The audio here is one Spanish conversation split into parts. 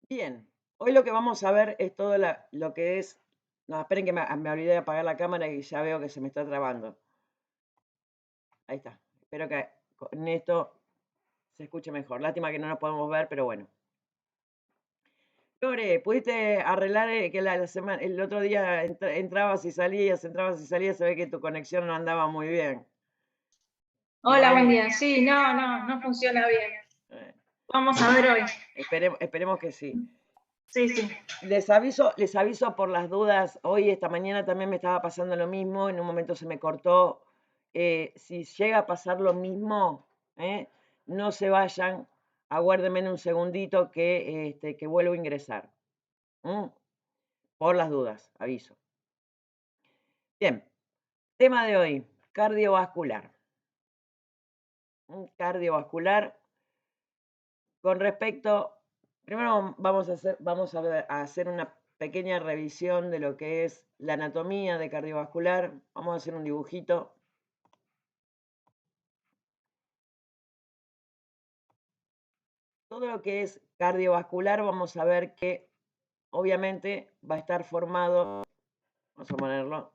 Bien, hoy lo que vamos a ver es todo lo que es... No, esperen que me olvidé de apagar la cámara y ya veo que se me está trabando. Ahí está. Espero que con esto se escuche mejor. Lástima que no nos podemos ver, pero bueno. Lore, ¿pudiste arreglar que la semana, el otro día entrabas y salías, se ve que tu conexión no andaba muy bien? Hola, buen día. Sí, no funciona bien. Eh, Vamos a ver hoy. esperemos que sí. Sí, sí. Les aviso por las dudas. Hoy, esta mañana también me estaba pasando lo mismo. En un momento se me cortó. Si llega a pasar lo mismo, no se vayan. Aguárdenme en un segundito que vuelvo a ingresar. ¿Mm? Por las dudas, aviso. Bien, tema de hoy, cardiovascular. Cardiovascular. Con respecto, primero vamos a hacer una pequeña revisión de lo que es la anatomía de cardiovascular. Vamos a hacer un dibujito. Todo lo que es cardiovascular, vamos a ver que obviamente va a estar formado, vamos a ponerlo,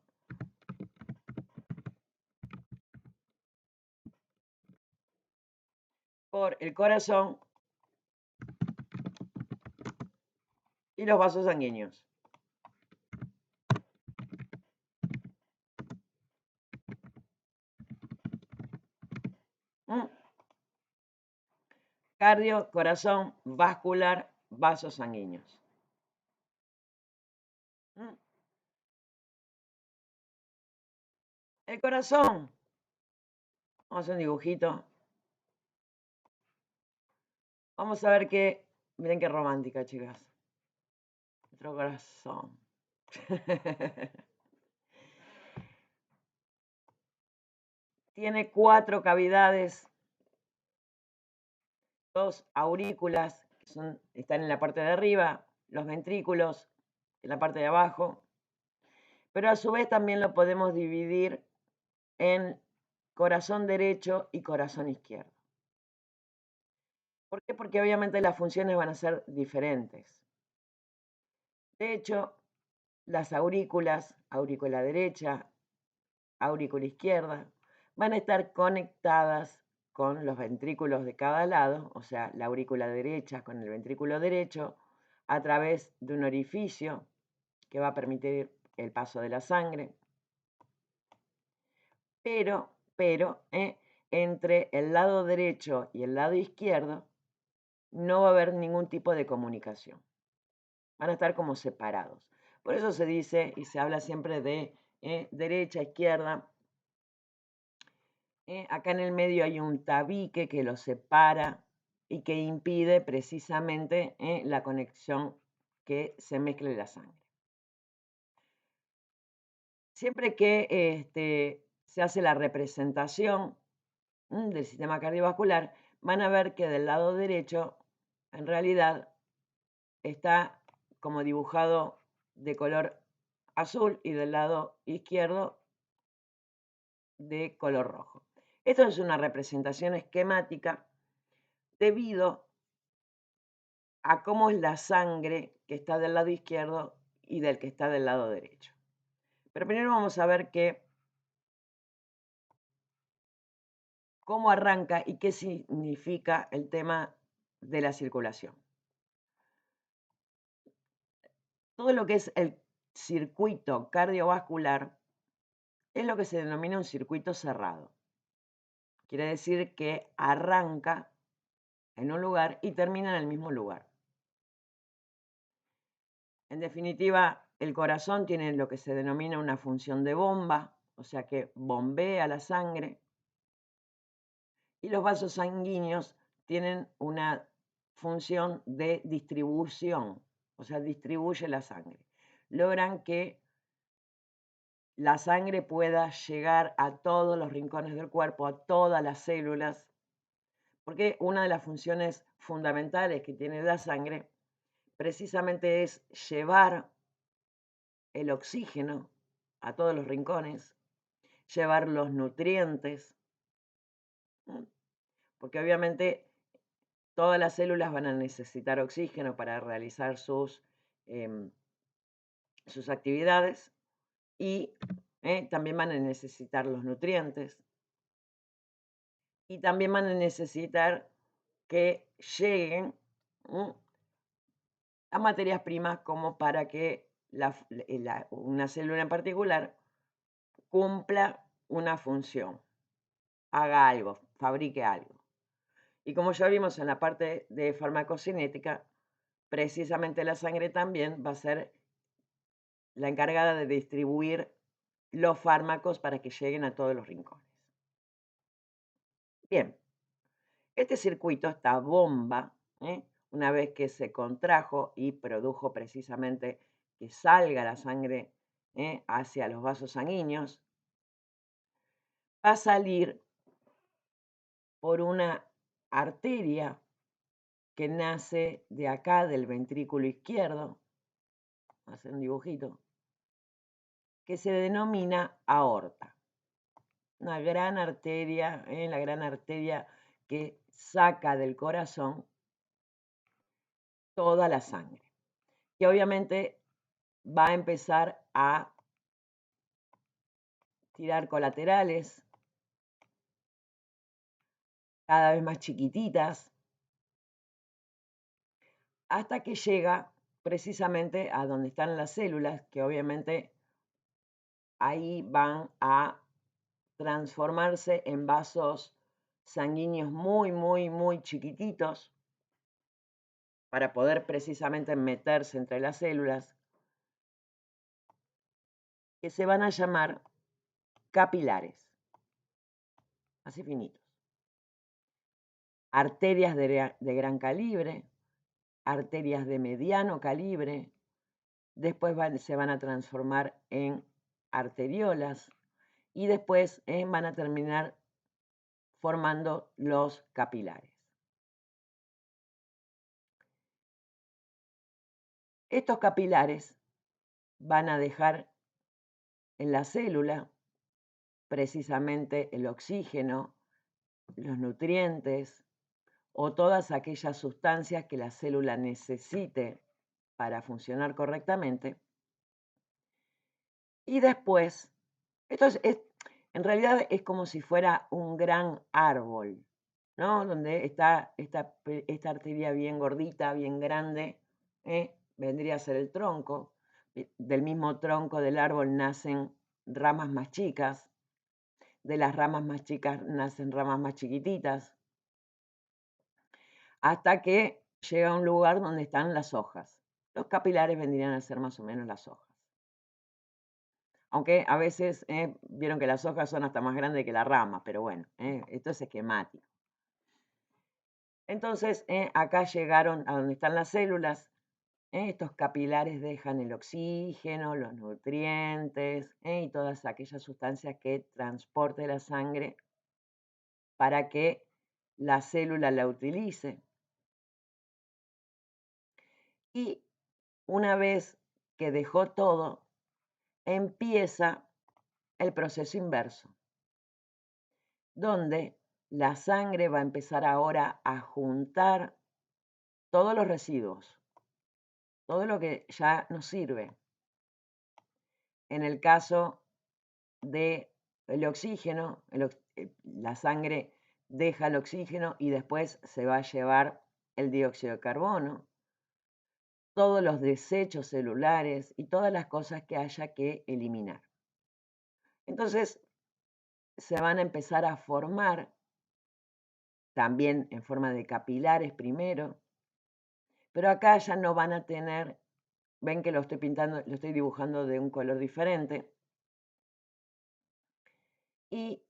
por el corazón y los vasos sanguíneos. ¿Mm? Cardio, corazón, vascular, vasos sanguíneos. ¿Mm? El corazón, vamos a hacer un dibujito. Vamos a ver que, miren qué romántica, chicas. Nuestro corazón. Tiene 4 cavidades, 2 aurículas, que están en la parte de arriba, los ventrículos en la parte de abajo, pero a su vez también lo podemos dividir en corazón derecho y corazón izquierdo. ¿Por qué? Porque obviamente las funciones van a ser diferentes. De hecho, las aurículas, aurícula derecha, aurícula izquierda, van a estar conectadas con los ventrículos de cada lado, o sea, la aurícula derecha con el ventrículo derecho, a través de un orificio que va a permitir el paso de la sangre. Pero, entre el lado derecho y el lado izquierdo no va a haber ningún tipo de comunicación. Van a estar como separados. Por eso se dice y se habla siempre de derecha, izquierda. Acá en el medio hay un tabique que los separa y que impide precisamente la conexión, que se mezcle la sangre. Siempre que se hace la representación del sistema cardiovascular, van a ver que del lado derecho en realidad está como dibujado de color azul y del lado izquierdo de color rojo. Esto es una representación esquemática debido a cómo es la sangre que está del lado izquierdo y del que está del lado derecho. Pero primero vamos a ver cómo arranca y qué significa el tema de la circulación. Todo lo que es el circuito cardiovascular es lo que se denomina un circuito cerrado. Quiere decir que arranca en un lugar y termina en el mismo lugar. En definitiva, el corazón tiene lo que se denomina una función de bomba, o sea que bombea la sangre, y los vasos sanguíneos tienen una función de distribución, o sea, distribuye la sangre. Logran que la sangre pueda llegar a todos los rincones del cuerpo, a todas las células, porque una de las funciones fundamentales que tiene la sangre precisamente es llevar el oxígeno a todos los rincones, llevar los nutrientes, porque obviamente todas las células van a necesitar oxígeno para realizar sus actividades y también van a necesitar los nutrientes y también van a necesitar que lleguen a materias primas como para que una célula en particular cumpla una función, haga algo, fabrique algo. Y como ya vimos en la parte de farmacocinética, precisamente la sangre también va a ser la encargada de distribuir los fármacos para que lleguen a todos los rincones. Bien, este circuito, esta bomba, una vez que se contrajo y produjo precisamente que salga la sangre hacia los vasos sanguíneos, va a salir por una arteria que nace de acá del ventrículo izquierdo, voy a hacer un dibujito, que se denomina aorta. Una gran arteria, la gran arteria que saca del corazón toda la sangre, que obviamente va a empezar a tirar colaterales cada vez más chiquititas, hasta que llega precisamente a donde están las células, que obviamente ahí van a transformarse en vasos sanguíneos muy, muy, muy chiquititos para poder precisamente meterse entre las células, que se van a llamar capilares, así finitos. Arterias de gran calibre, arterias de mediano calibre, después se van a transformar en arteriolas y después van a terminar formando los capilares. Estos capilares van a dejar en la célula precisamente el oxígeno, los nutrientes o todas aquellas sustancias que la célula necesite para funcionar correctamente. Y después, en realidad es como si fuera un gran árbol, ¿no? Donde está esta arteria bien gordita, bien grande, vendría a ser el tronco. Del mismo tronco del árbol nacen ramas más chicas, de las ramas más chicas nacen ramas más chiquititas, hasta que llega a un lugar donde están las hojas. Los capilares vendrían a ser más o menos las hojas. Aunque a veces vieron que las hojas son hasta más grandes que la rama, pero bueno, esto es esquemático. Entonces, acá llegaron a donde están las células. Estos capilares dejan el oxígeno, los nutrientes y todas aquellas sustancias que transporte la sangre para que la célula la utilice. Y una vez que dejó todo, empieza el proceso inverso, donde la sangre va a empezar ahora a juntar todos los residuos, todo lo que ya no sirve. En el caso del oxígeno, la sangre deja el oxígeno y después se va a llevar el dióxido de carbono, todos los desechos celulares y todas las cosas que haya que eliminar. Entonces, se van a empezar a formar también en forma de capilares primero, pero acá ya no van a tener, ven que lo estoy pintando, lo estoy dibujando de un color diferente, y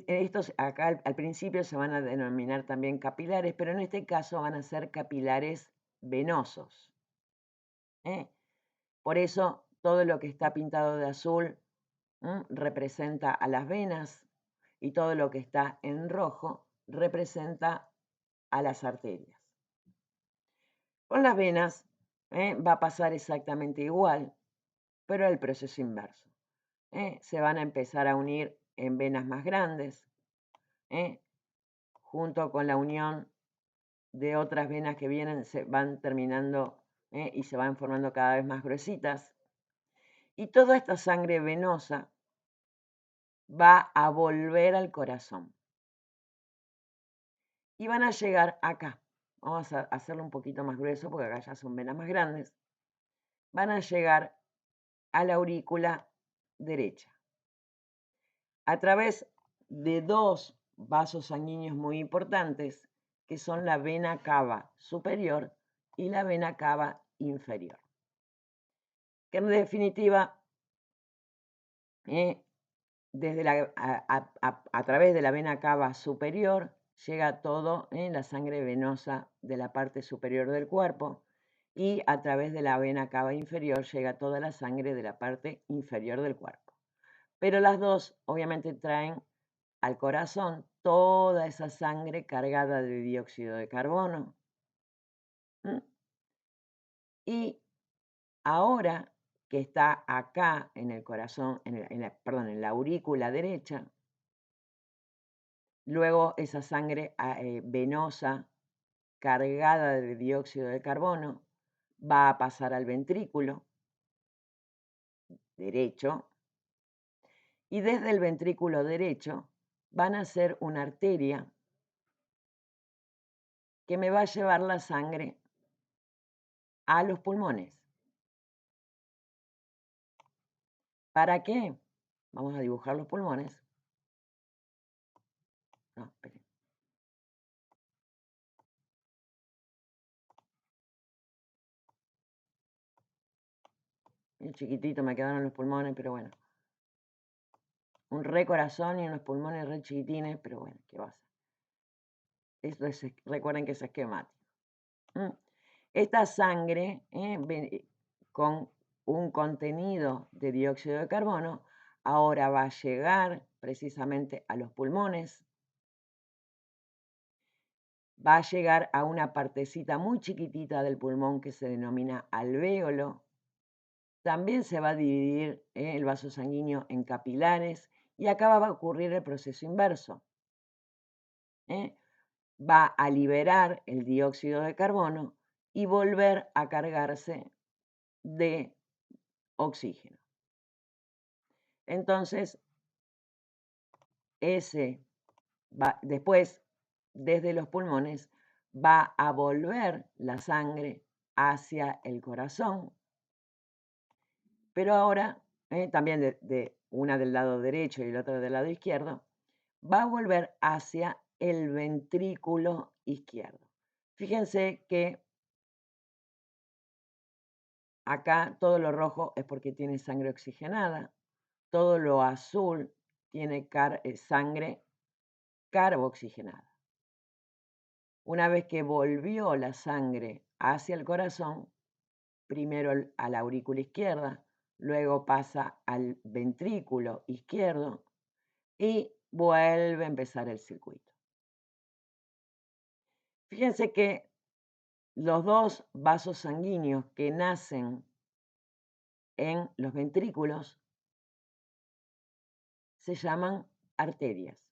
estos acá al principio se van a denominar también capilares, pero en este caso van a ser capilares venosos. Por eso todo lo que está pintado de azul representa a las venas y todo lo que está en rojo representa a las arterias. Con las venas va a pasar exactamente igual, pero el proceso inverso. Se van a empezar a unir en venas más grandes, junto con la unión de otras venas que vienen, se van terminando y se van formando cada vez más gruesitas. Y toda esta sangre venosa va a volver al corazón. Y van a llegar acá. Vamos a hacerlo un poquito más grueso porque acá ya son venas más grandes. Van a llegar a la aurícula derecha. A través de dos vasos sanguíneos muy importantes, que son la vena cava superior y la vena cava inferior. Que en definitiva, desde a través de la vena cava superior llega todo la sangre venosa de la parte superior del cuerpo y a través de la vena cava inferior llega toda la sangre de la parte inferior del cuerpo. Pero las dos obviamente traen al corazón toda esa sangre cargada de dióxido de carbono. Y ahora que está acá en el corazón, en la aurícula derecha, luego esa sangre venosa cargada de dióxido de carbono va a pasar al ventrículo derecho y desde el ventrículo derecho van a hacer una arteria que me va a llevar la sangre a los pulmones. ¿Para qué? Vamos a dibujar los pulmones. No, esperen. Muy chiquitito me quedaron los pulmones, pero bueno. Un re corazón y unos pulmones re chiquitines, pero bueno, ¿qué va a hacer? Esto es, recuerden que es esquemático. Esta sangre con un contenido de dióxido de carbono ahora va a llegar precisamente a los pulmones. Va a llegar a una partecita muy chiquitita del pulmón que se denomina alvéolo. También se va a dividir el vaso sanguíneo en capilares y acá va a ocurrir el proceso inverso. Va a liberar el dióxido de carbono y volver a cargarse de oxígeno. Entonces, después, desde los pulmones, va a volver la sangre hacia el corazón, pero ahora, también de una del lado derecho y la otra del lado izquierdo, va a volver hacia el ventrículo izquierdo. Fíjense que acá todo lo rojo es porque tiene sangre oxigenada, todo lo azul tiene sangre carboxigenada. Una vez que volvió la sangre hacia el corazón, primero a la aurícula izquierda, luego pasa al ventrículo izquierdo y vuelve a empezar el circuito. Fíjense que los dos vasos sanguíneos que nacen en los ventrículos se llaman arterias.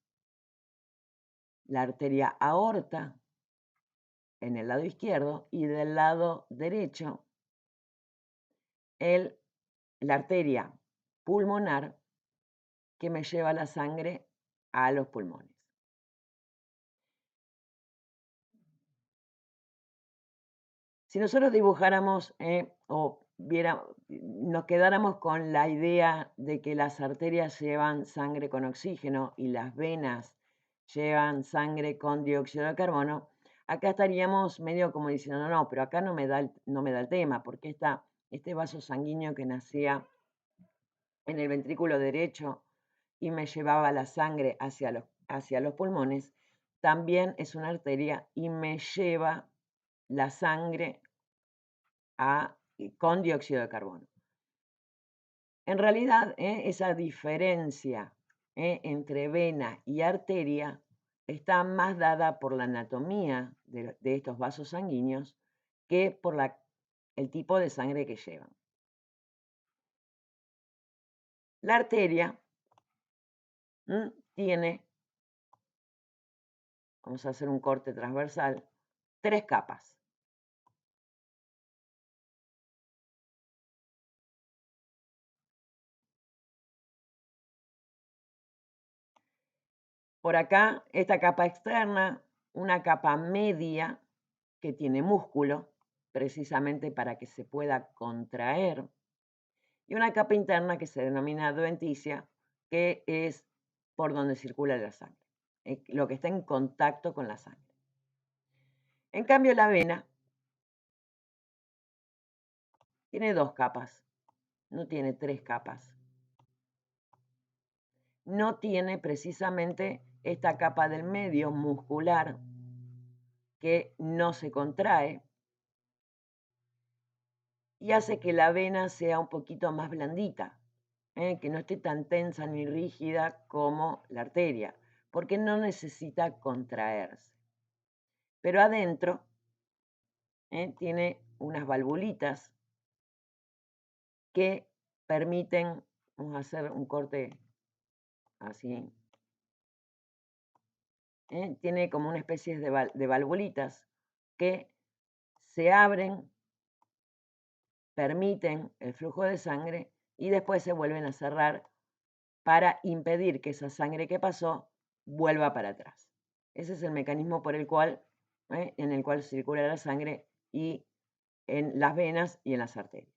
La arteria aorta en el lado izquierdo y del lado derecho la arteria pulmonar que me lleva la sangre a los pulmones. Si nosotros dibujáramos o nos quedáramos con la idea de que las arterias llevan sangre con oxígeno y las venas llevan sangre con dióxido de carbono, acá estaríamos medio como diciendo, no, pero acá no me da el tema, porque este vaso sanguíneo que nacía en el ventrículo derecho y me llevaba la sangre hacia los pulmones, también es una arteria y me lleva la sangre con dióxido de carbono. En realidad, esa diferencia entre vena y arteria está más dada por la anatomía de estos vasos sanguíneos que por el tipo de sangre que llevan. La arteria tiene vamos a hacer un corte transversal, 3 capas. Por acá, esta capa externa, una capa media que tiene músculo, precisamente para que se pueda contraer, y una capa interna que se denomina adventicia, que es por donde circula la sangre, lo que está en contacto con la sangre. En cambio, la vena tiene 2 capas, no tiene 3 capas. No tiene precisamente esta capa del medio muscular que no se contrae y hace que la vena sea un poquito más blandita, que no esté tan tensa ni rígida como la arteria, porque no necesita contraerse. Pero adentro tiene unas valvulitas que permiten, vamos a hacer un corte así, tiene como una especie de valvulitas que se abren, permiten el flujo de sangre y después se vuelven a cerrar para impedir que esa sangre que pasó vuelva para atrás. Ese es el mecanismo por el cual, en el cual circula la sangre y en las venas y en las arterias.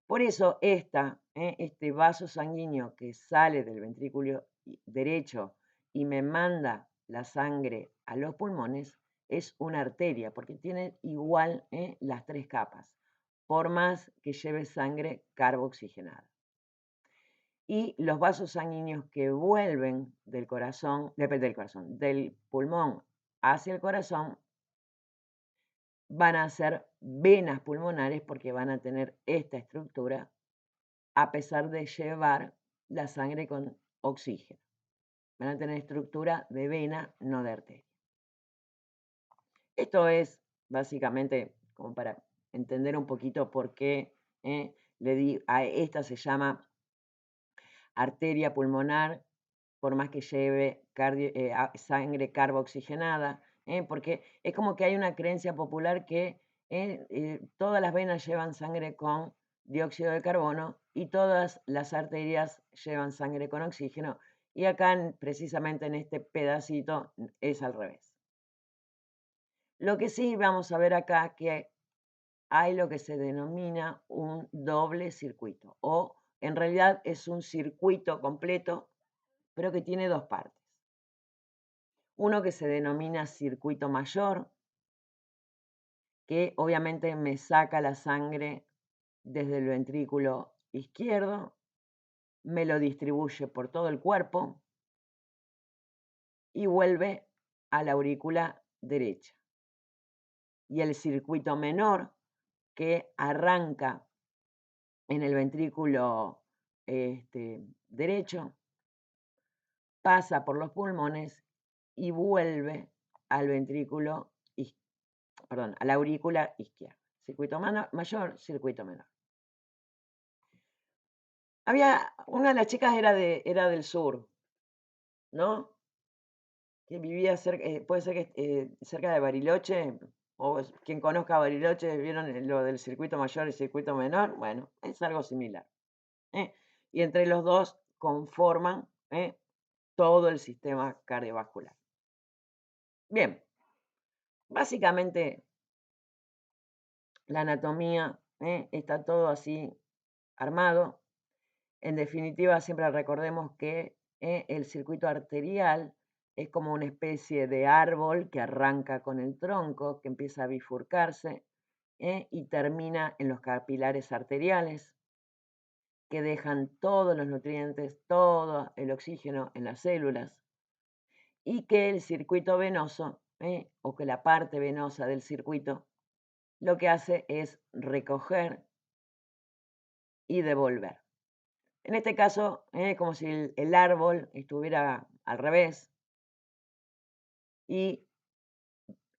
Por eso este vaso sanguíneo que sale del ventrículo derecho y me manda la sangre a los pulmones es una arteria, porque tiene igual las 3 capas, por más que lleve sangre carboxigenada. Y los vasos sanguíneos que vuelven del pulmón hacia el corazón, van a ser venas pulmonares porque van a tener esta estructura a pesar de llevar la sangre con oxígeno. Van a tener estructura de vena, no de arteria. Esto es básicamente como para entender un poquito por qué a esta se llama arteria pulmonar, por más que lleve sangre carboxigenada, porque es como que hay una creencia popular que todas las venas llevan sangre con dióxido de carbono y todas las arterias llevan sangre con oxígeno, y acá precisamente en este pedacito es al revés. Lo que sí vamos a ver acá que hay lo que se denomina un doble circuito, o en realidad es un circuito completo, pero que tiene 2 partes. Uno que se denomina circuito mayor, que obviamente me saca la sangre desde el ventrículo izquierdo, me lo distribuye por todo el cuerpo y vuelve a la aurícula derecha. Y el circuito menor, que arranca en el ventrículo derecho, pasa por los pulmones y vuelve al ventrículo, a la aurícula izquierda. Circuito mayor, circuito menor. Una de las chicas era del sur, ¿no? Que vivía cerca, puede ser que cerca de Bariloche, o quien conozca Bariloche, ¿vieron lo del circuito mayor y circuito menor? Bueno, es algo similar. Y entre los dos conforman todo el sistema cardiovascular. Bien, básicamente la anatomía está todo así armado. En definitiva, siempre recordemos que el circuito arterial es como una especie de árbol que arranca con el tronco, que empieza a bifurcarse y termina en los capilares arteriales, que dejan todos los nutrientes, todo el oxígeno en las células, y que el circuito venoso, o que la parte venosa del circuito, lo que hace es recoger y devolver. En este caso, como si el árbol estuviera al revés y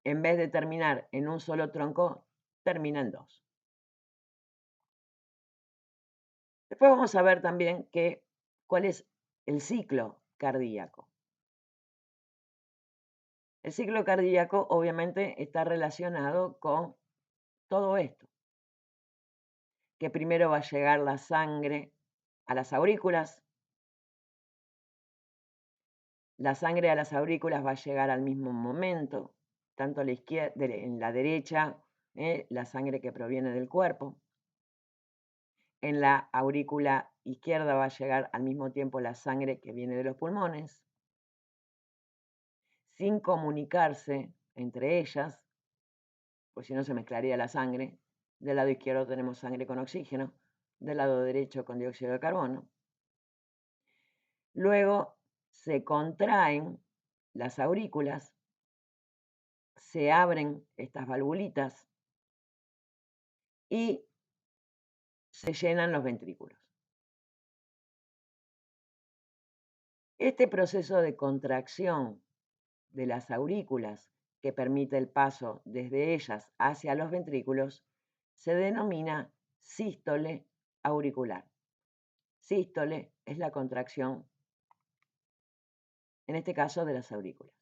en vez de terminar en un solo tronco, termina en 2. Después vamos a ver también cuál es el ciclo cardíaco. El ciclo cardíaco obviamente está relacionado con todo esto, que primero va a llegar la sangre a las aurículas, la sangre a las aurículas va a llegar al mismo momento, tanto a la izquierda, en la derecha, la sangre que proviene del cuerpo. En la aurícula izquierda va a llegar al mismo tiempo la sangre que viene de los pulmones, sin comunicarse entre ellas, pues si no se mezclaría la sangre. Del lado izquierdo tenemos sangre con oxígeno, del lado derecho con dióxido de carbono. Luego se contraen las aurículas, se abren estas valvulitas y se llenan los ventrículos. Este proceso de contracción de las aurículas, que permite el paso desde ellas hacia los ventrículos, se denomina sístole auricular. Sístole es la contracción, en este caso, de las aurículas.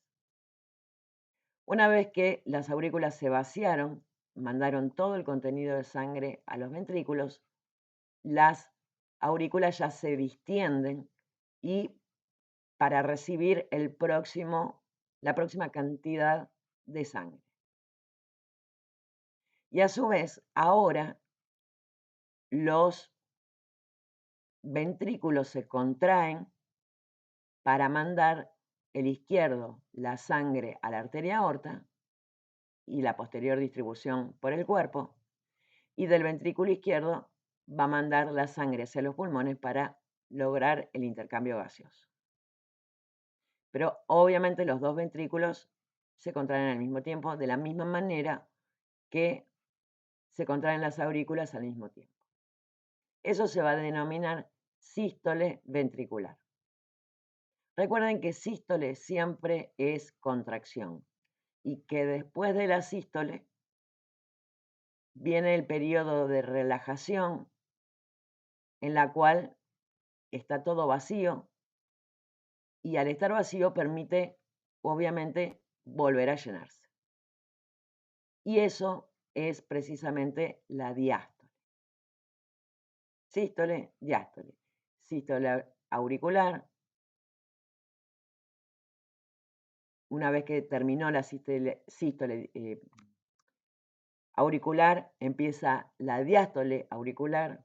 Una vez que las aurículas se vaciaron, mandaron todo el contenido de sangre a los ventrículos, las aurículas ya se distienden y para recibir la próxima cantidad de sangre. Y a su vez, ahora los ventrículos se contraen para mandar el izquierdo la sangre a la arteria aorta y la posterior distribución por el cuerpo, y del ventrículo izquierdo va a mandar la sangre hacia los pulmones para lograr el intercambio gaseoso. Pero obviamente los dos ventrículos se contraen al mismo tiempo, de la misma manera que se contraen las aurículas al mismo tiempo. Eso se va a denominar sístole ventricular. Recuerden que sístole siempre es contracción y que después de la sístole viene el periodo de relajación en la cual está todo vacío y al estar vacío permite, obviamente, volver a llenarse. Y eso es precisamente la diástole. Sístole, diástole. Sístole auricular. Una vez que terminó la sístole auricular, empieza la diástole auricular.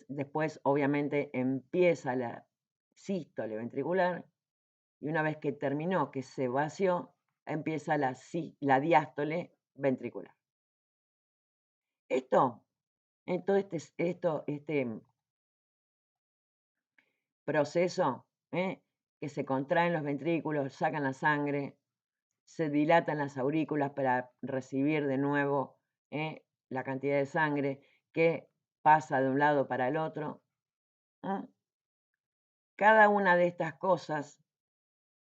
Después, obviamente, empieza la sístole ventricular. Y una vez que terminó, que se vació, empieza la diástole ventricular. Todo este proceso, que se contraen los ventrículos, sacan la sangre, se dilatan las aurículas para recibir de nuevo la cantidad de sangre que pasa de un lado para el otro. Cada una de estas cosas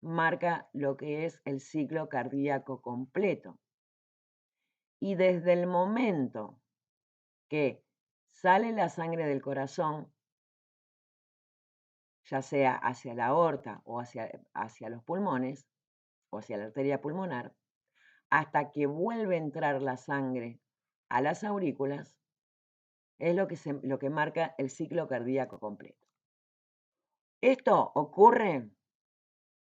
marca lo que es el ciclo cardíaco completo. Y desde el momento que sale la sangre del corazón, ya sea hacia la aorta o hacia los pulmones, o hacia la arteria pulmonar, hasta que vuelve a entrar la sangre a las aurículas, es lo que marca el ciclo cardíaco completo. Esto ocurre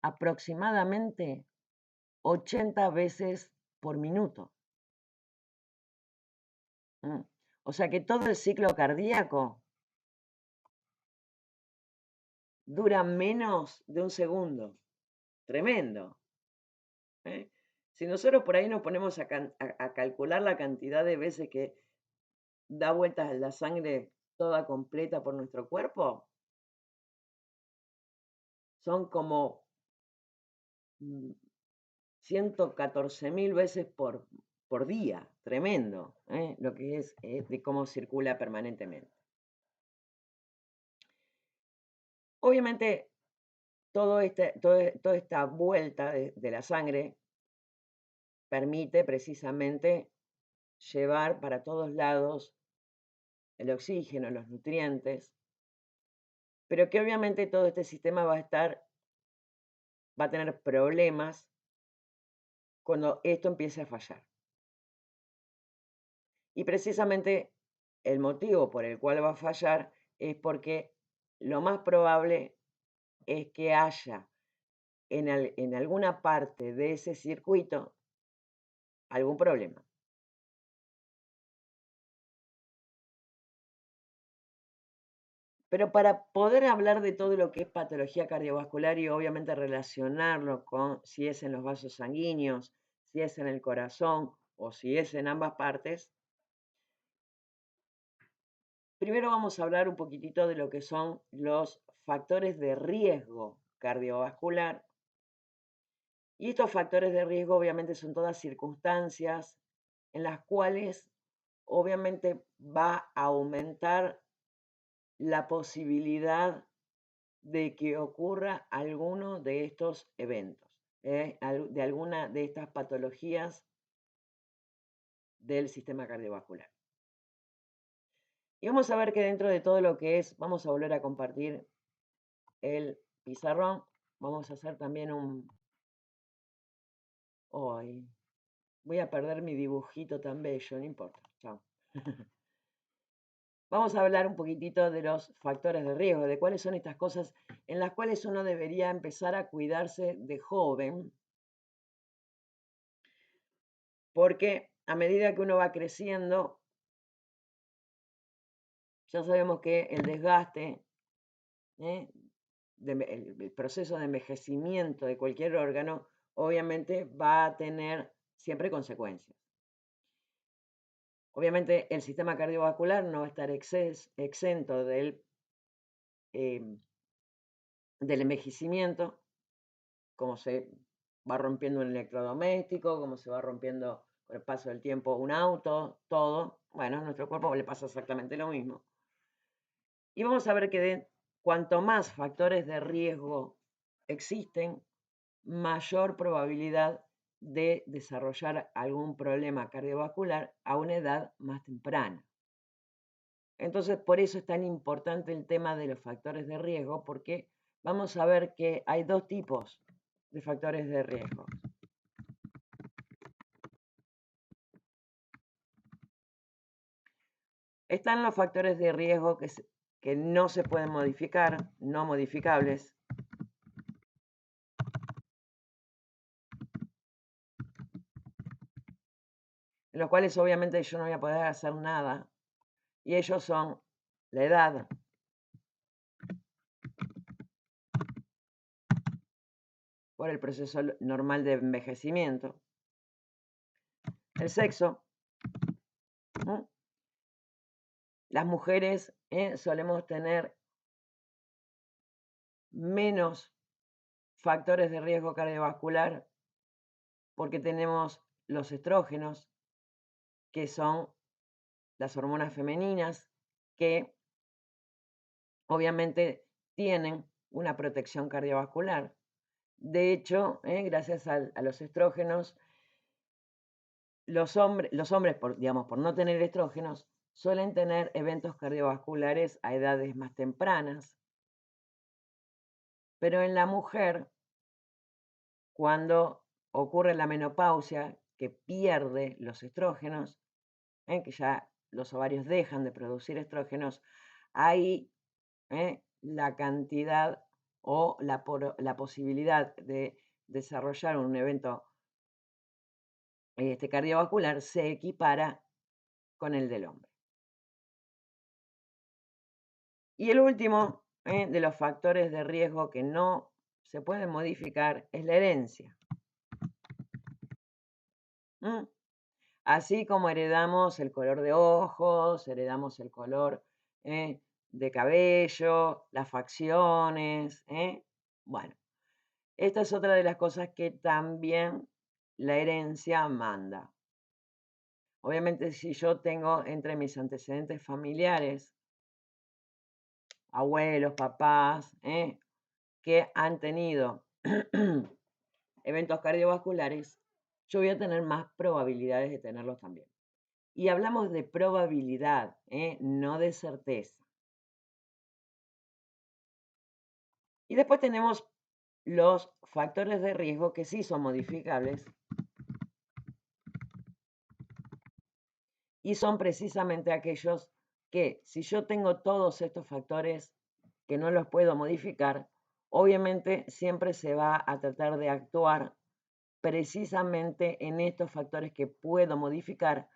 aproximadamente 80 veces por minuto. O sea que todo el ciclo cardíaco dura menos de un segundo. Tremendo. Si nosotros por ahí nos ponemos a calcular la cantidad de veces que da vueltas la sangre toda completa por nuestro cuerpo, son como 114.000 veces por día. Tremendo, lo que es de cómo circula permanentemente. Obviamente, toda esta vuelta de la sangre permite precisamente llevar para todos lados el oxígeno, los nutrientes, pero que obviamente todo este sistema va a tener problemas cuando esto empiece a fallar. Y precisamente el motivo por el cual va a fallar es porque lo más probable es que haya en alguna parte de ese circuito algún problema. Pero para poder hablar de todo lo que es patología cardiovascular y obviamente relacionarlo con si es en los vasos sanguíneos, si es en el corazón o si es en ambas partes, primero vamos a hablar un poquitito de lo que son los factores de riesgo cardiovascular. Y estos factores de riesgo obviamente son todas circunstancias en las cuales obviamente va a aumentar la posibilidad de que ocurra alguno de estos eventos, de alguna de estas patologías del sistema cardiovascular. Y vamos a ver que dentro de todo lo que es, vamos a volver a compartir el pizarrón, vamos a hacer también un... Hoy voy a perder mi dibujito tan bello, no importa, chao. Vamos a hablar un poquitito de los factores de riesgo, de cuáles son estas cosas en las cuales uno debería empezar a cuidarse de joven, porque a medida que uno va creciendo, ya sabemos que el desgaste, el proceso de envejecimiento de cualquier órgano, obviamente va a tener siempre consecuencias. Obviamente el sistema cardiovascular no va a estar exento del envejecimiento, como se va rompiendo un electrodoméstico, como se va rompiendo con el paso del tiempo un auto, todo. Bueno, a nuestro cuerpo le pasa exactamente lo mismo. Y vamos a ver que cuanto más factores de riesgo existen, mayor probabilidad de desarrollar algún problema cardiovascular a una edad más temprana. Entonces, por eso es tan importante el tema de los factores de riesgo, porque vamos a ver que hay dos tipos de factores de riesgo. Están los factores de riesgo que no se pueden modificar, no modificables. En los cuales obviamente yo no voy a poder hacer nada. Y ellos son la edad, por el proceso normal de envejecimiento, el sexo. Las mujeres solemos tener menos factores de riesgo cardiovascular porque tenemos los estrógenos, que son las hormonas femeninas, que obviamente tienen una protección cardiovascular. De hecho, gracias a los estrógenos, los hombres por no tener estrógenos, suelen tener eventos cardiovasculares a edades más tempranas. Pero en la mujer, cuando ocurre la menopausia, que pierde los estrógenos, que ya los ovarios dejan de producir estrógenos, ahí la cantidad o la posibilidad de desarrollar un evento cardiovascular se equipara con el del hombre. Y el último de los factores de riesgo que no se pueden modificar es la herencia. Así como heredamos el color de ojos, heredamos el color de cabello, las facciones. Bueno, esta es otra de las cosas que también la herencia manda. Obviamente, si yo tengo entre mis antecedentes familiares, abuelos, papás, que han tenido eventos cardiovasculares, yo voy a tener más probabilidades de tenerlos también. Y hablamos de probabilidad, no de certeza. Y después tenemos los factores de riesgo que sí son modificables, Y son precisamente aquellos que, si yo tengo todos estos factores que no los puedo modificar, obviamente siempre se va a tratar de actuar precisamente en estos factores que puedo modificar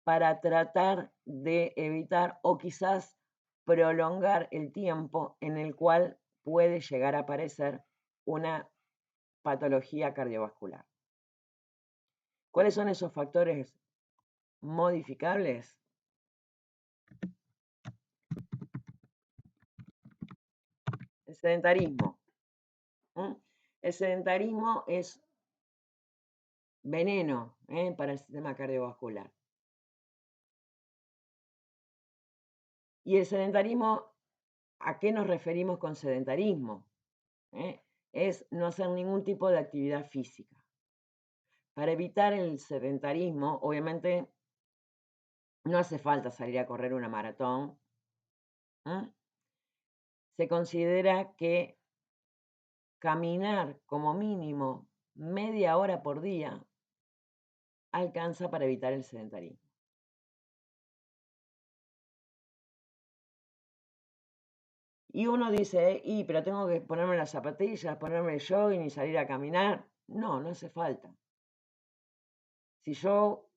para tratar de evitar o quizás prolongar el tiempo en el cual puede llegar a aparecer una patología cardiovascular. ¿Cuáles son esos factores modificables? El sedentarismo. El sedentarismo es veneno para el sistema cardiovascular. Y el sedentarismo, ¿a qué nos referimos con sedentarismo? Es no hacer ningún tipo de actividad física. Para evitar el sedentarismo, obviamente, no hace falta salir a correr una maratón. Se considera que caminar como mínimo media hora por día alcanza para evitar el sedentarismo. Y uno dice, pero tengo que ponerme las zapatillas, ponerme el jogging y salir a caminar. No, no hace falta. Si yo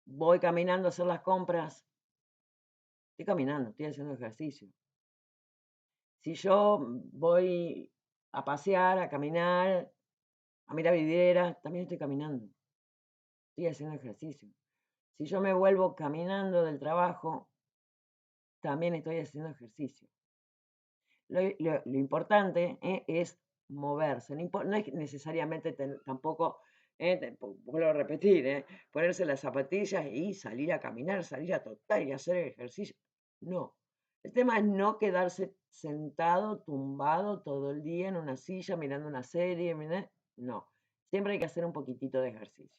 voy caminando a hacer las compras, estoy caminando, estoy haciendo ejercicio. Si yo voy a pasear, a caminar, a mirar vidrieras, también estoy caminando, estoy haciendo ejercicio. Si yo me vuelvo caminando del trabajo, también estoy haciendo ejercicio. Lo importante es moverse, no es necesariamente tampoco, vuelvo a repetir, ponerse las zapatillas y salir a caminar, salir a trotar y hacer ejercicio. No, el tema es no quedarse sentado, tumbado todo el día en una silla mirando una serie, no, siempre hay que hacer un poquitito de ejercicio.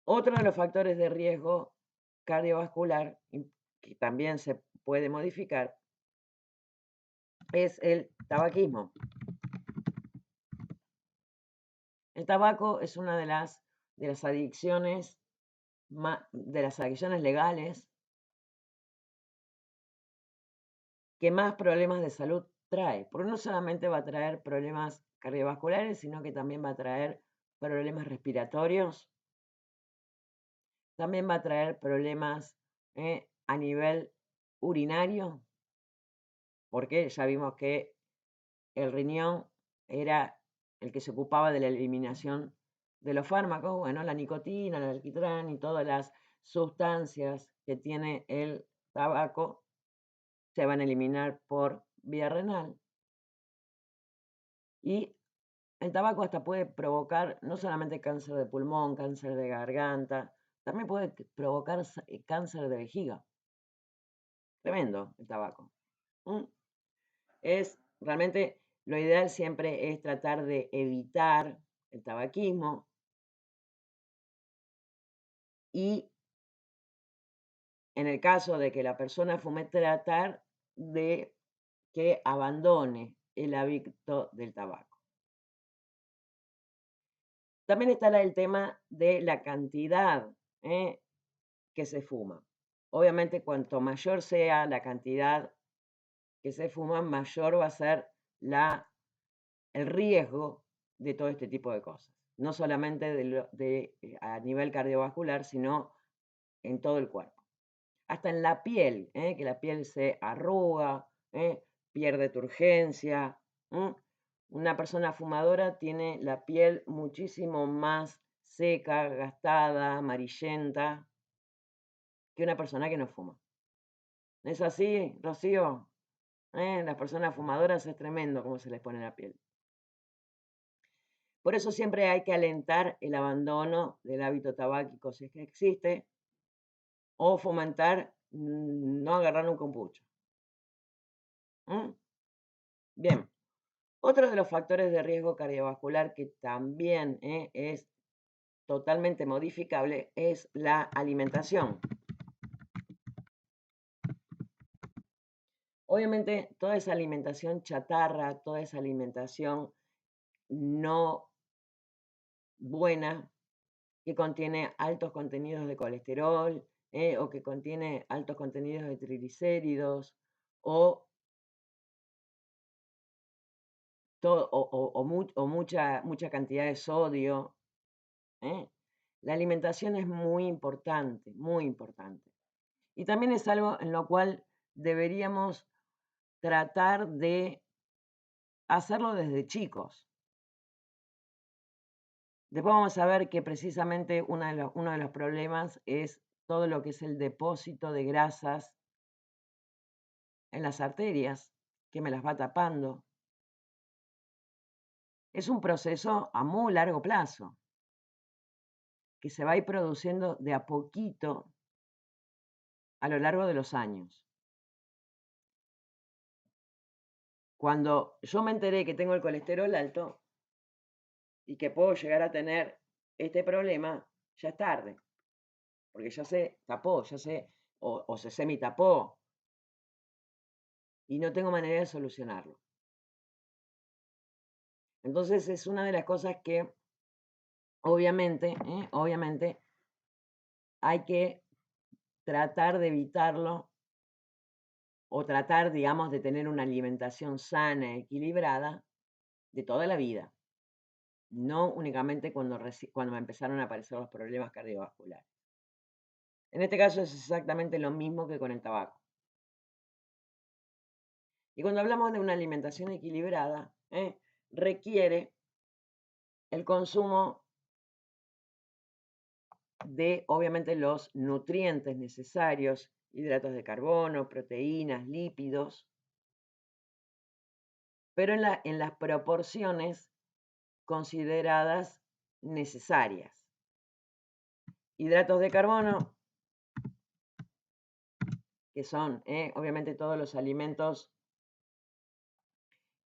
Otro de los factores de riesgo cardiovascular que también se puede modificar es el tabaquismo. El tabaco es una de las adicciones legales que más problemas de salud trae, porque no solamente va a traer problemas cardiovasculares, sino que también va a traer problemas respiratorios, también va a traer problemas a nivel urinario, porque ya vimos que el riñón era el que se ocupaba de la eliminación de los fármacos, bueno, la nicotina, el alquitrán y todas las sustancias que tiene el tabaco se van a eliminar por vía renal. Y el tabaco hasta puede provocar no solamente cáncer de pulmón, cáncer de garganta, también puede provocar cáncer de vejiga. Tremendo el tabaco. Es realmente lo ideal siempre es tratar de evitar el tabaquismo y en el caso de que la persona fume, tratar de que abandone el hábito del tabaco. También está el tema de la cantidad que se fuma. Obviamente, cuanto mayor sea la cantidad que se fuma, mayor va a ser el riesgo de todo este tipo de cosas. No solamente a nivel cardiovascular, sino en todo el cuerpo. Hasta en la piel, que la piel se arruga, pierde turgencia. Una persona fumadora tiene la piel muchísimo más seca, gastada, amarillenta, que una persona que no fuma. ¿Es así, Rocío? Las personas fumadoras es tremendo cómo se les pone la piel. Por eso siempre hay que alentar el abandono del hábito tabáquico si es que existe, o fomentar no agarrar un compucho. Bien, otro de los factores de riesgo cardiovascular que también es totalmente modificable es la alimentación. Obviamente, toda esa alimentación chatarra, toda esa alimentación no buena, que contiene altos contenidos de colesterol, o que contiene altos contenidos de triglicéridos, o mucha cantidad de sodio. La alimentación es muy importante, muy importante. Y también es algo en lo cual deberíamos tratar de hacerlo desde chicos. Después vamos a ver que precisamente uno de los problemas es todo lo que es el depósito de grasas en las arterias, que me las va tapando. Es un proceso a muy largo plazo, que se va a ir produciendo de a poquito a lo largo de los años. Cuando yo me enteré que tengo el colesterol alto y que puedo llegar a tener este problema, ya es tarde, porque ya se tapó, ya se, o se semitapó, y no tengo manera de solucionarlo. Entonces es una de las cosas que obviamente hay que tratar de evitarlo, o tratar, digamos, de tener una alimentación sana, equilibrada, de toda la vida. No únicamente cuando me empezaron a aparecer los problemas cardiovasculares. En este caso es exactamente lo mismo que con el tabaco. Y cuando hablamos de una alimentación equilibrada, requiere el consumo de, obviamente, los nutrientes necesarios, hidratos de carbono, proteínas, lípidos, pero en las proporciones consideradas necesarias. Hidratos de carbono, que son obviamente todos los alimentos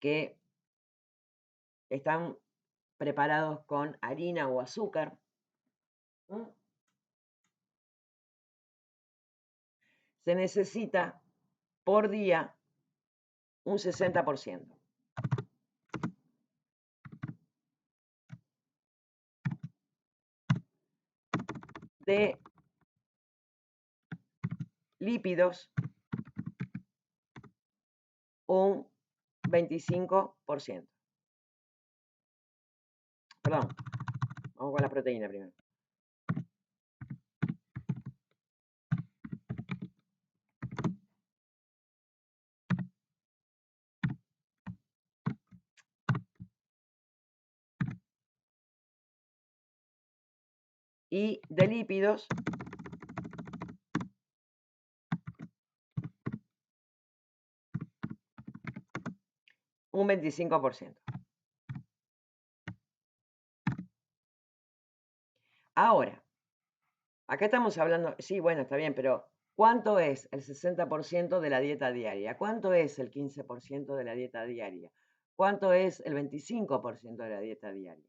que están preparados con harina o azúcar. Se necesita por día un 60%. De lípidos, un 25%. Perdón, vamos con la proteína primero. Y de lípidos, un 25%. Ahora, acá estamos hablando, sí, bueno, está bien, pero ¿cuánto es el 60% de la dieta diaria? ¿Cuánto es el 15% de la dieta diaria? ¿Cuánto es el 25% de la dieta diaria?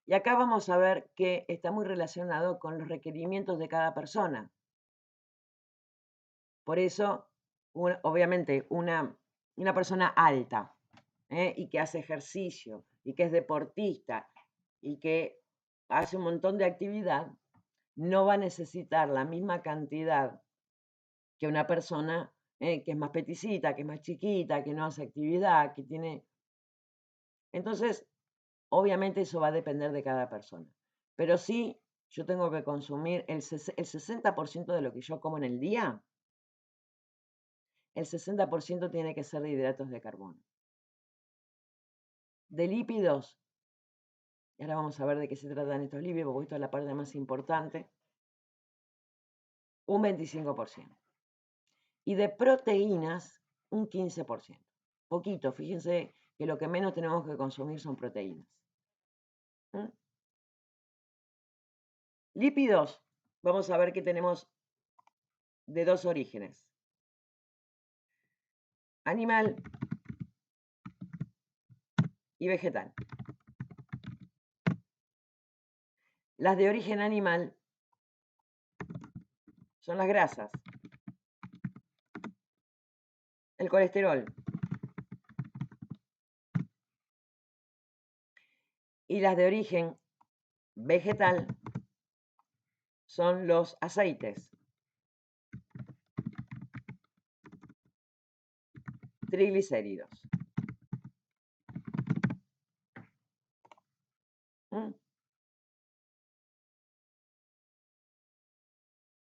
Y acá vamos a ver que está muy relacionado con los requerimientos de cada persona. Por eso, obviamente, una persona alta y que hace ejercicio y que es deportista y que hace un montón de actividad, no va a necesitar la misma cantidad que una persona que es más peticita, que es más chiquita, que no hace actividad, que tiene... Entonces, obviamente eso va a depender de cada persona. Pero sí, yo tengo que consumir el 60% de lo que yo como en el día, el 60% tiene que ser de hidratos de carbono. De lípidos, y ahora vamos a ver de qué se tratan estos lípidos, porque esto es la parte más importante, un 25%. Y de proteínas, un 15%. Poquito, fíjense que lo que menos tenemos que consumir son proteínas. Lípidos, vamos a ver que tenemos de dos orígenes. Animal y vegetal. Las de origen animal son las grasas, el colesterol. Y las de origen vegetal son los aceites, triglicéridos.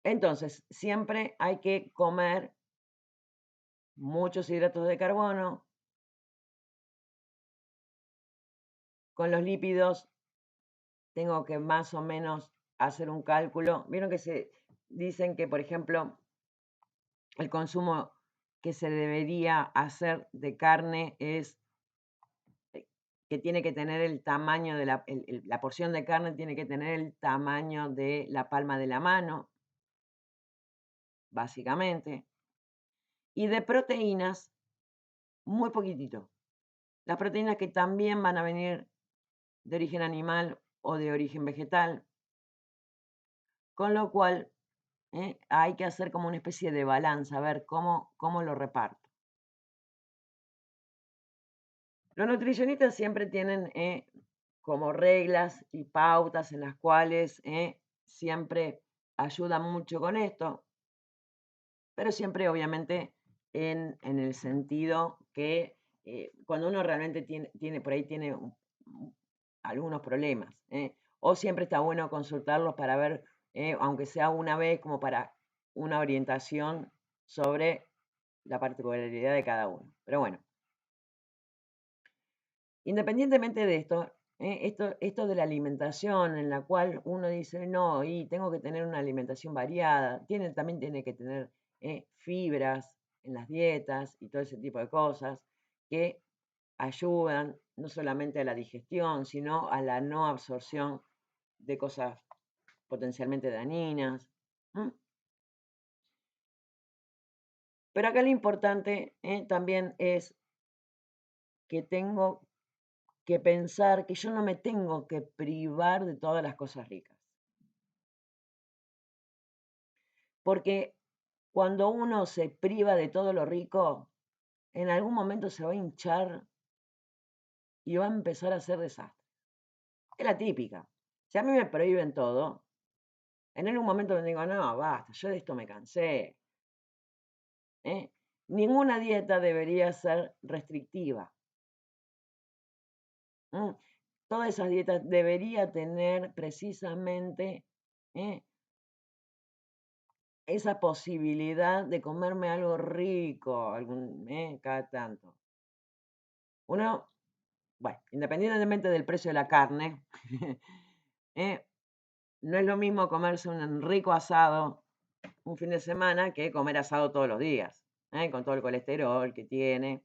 Entonces, siempre hay que comer muchos hidratos de carbono. Con los lípidos tengo que más o menos hacer un cálculo. Vieron que se dicen que, por ejemplo, el consumo que se debería hacer de carne es que tiene que tener el tamaño de la porción de carne tiene que tener el tamaño de la palma de la mano, básicamente. Y de proteínas, muy poquitito. Las proteínas que también van a venir de origen animal o de origen vegetal, con lo cual hay que hacer como una especie de balanza, a ver cómo lo reparto. Los nutricionistas siempre tienen como reglas y pautas en las cuales siempre ayudan mucho con esto, pero siempre obviamente en el sentido que cuando uno realmente tiene por ahí tiene algunos problemas, o siempre está bueno consultarlos para ver, aunque sea una vez, como para una orientación sobre la particularidad de cada uno. Pero bueno, independientemente de esto de la alimentación, en la cual uno dice, no, y tengo que tener una alimentación variada, también tiene que tener fibras en las dietas y todo ese tipo de cosas que ayudan no solamente a la digestión, sino a la no absorción de cosas potencialmente dañinas. Pero acá lo importante también es que tengo que pensar que yo no me tengo que privar de todas las cosas ricas. Porque cuando uno se priva de todo lo rico, en algún momento se va a hinchar y va a empezar a hacer desastre. Es la típica. Si a mí me prohíben todo, en algún momento me digo, no, basta, yo de esto me cansé. Ninguna dieta debería ser restrictiva. Todas esas dietas debería tener precisamente esa posibilidad de comerme algo rico cada tanto. Uno, bueno, independientemente del precio de la carne, no es lo mismo comerse un rico asado un fin de semana que comer asado todos los días, con todo el colesterol que tiene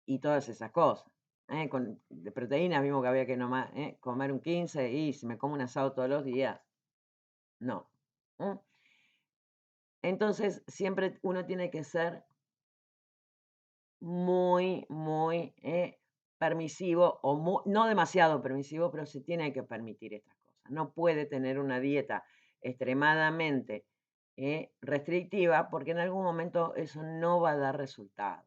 y todas esas cosas. De proteínas mismo que había que nomás, comer un 15 y si me como un asado todos los días, no. Entonces, siempre uno tiene que ser muy, muy permisivo, o no demasiado permisivo, pero se tiene que permitir estas cosas. No puede tener una dieta extremadamente restrictiva porque en algún momento eso no va a dar resultado.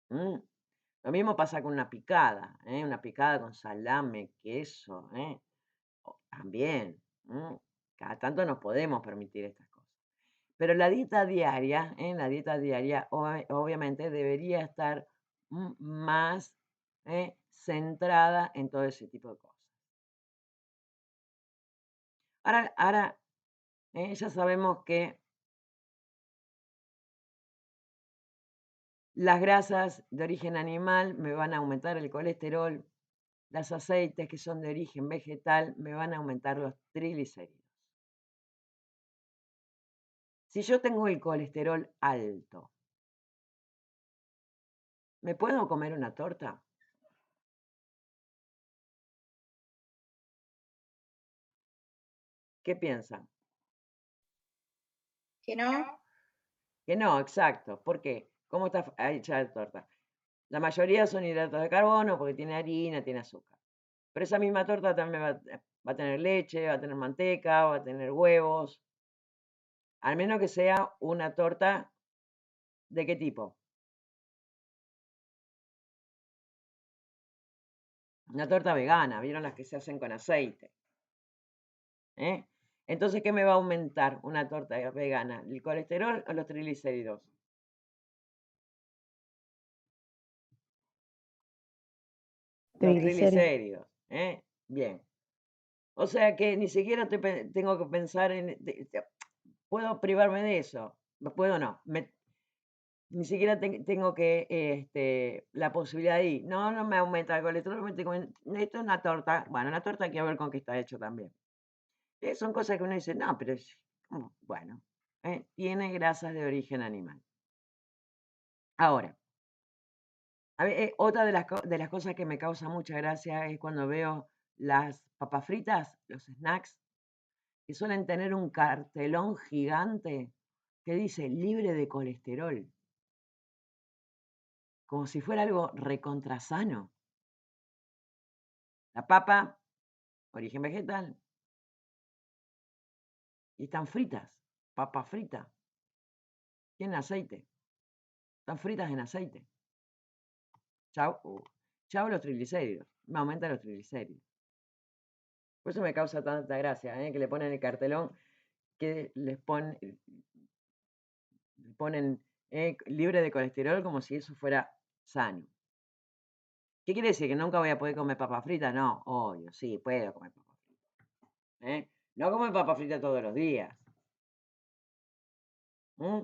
Lo mismo pasa con una picada con salame, queso, también. Cada tanto nos podemos permitir estas cosas. Pero la dieta diaria, obviamente debería estar más centrada en todo ese tipo de cosas. Ahora ya sabemos que las grasas de origen animal me van a aumentar el colesterol, los aceites que son de origen vegetal me van a aumentar los triglicéridos. Si yo tengo el colesterol alto, ¿me puedo comer una torta? ¿Qué piensan? ¿Que no? Que no, exacto. ¿Por qué? ¿Cómo está hecha la torta? La mayoría son hidratos de carbono porque tiene harina, tiene azúcar. Pero esa misma torta también va a tener leche, va a tener manteca, va a tener huevos. Al menos que sea una torta, ¿de qué tipo? Una torta vegana, ¿vieron las que se hacen con aceite? ¿Eh? Entonces, ¿qué me va a aumentar una torta vegana? ¿El colesterol o los triglicéridos? Los triglicéridos. Bien. O sea que ni siquiera tengo que pensar en... ¿Puedo privarme de eso? ¿Puedo no? Ni siquiera tengo que la posibilidad de ir. No, no me aumenta el colesterol, esto es una torta. Bueno, una torta hay que ver con qué está hecho también. Son cosas que uno dice, no, pero bueno, tiene grasas de origen animal. Ahora, otra de las cosas que me causa mucha gracia es cuando veo las papas fritas, los snacks, que suelen tener un cartelón gigante que dice libre de colesterol, como si fuera algo recontrasano. La papa, origen vegetal, y están fritas, papas fritas, tienen aceite, están fritas en aceite. Chau, chau los triglicéridos, me aumentan los triglicéridos. Por eso me causa tanta gracia, que le ponen el cartelón, que les ponen libre de colesterol como si eso fuera sano. ¿Qué quiere decir? ¿Que nunca voy a poder comer papas fritas? No, obvio, sí, puedo comer papas fritas. No comer papas fritas todos los días. ¿Mm?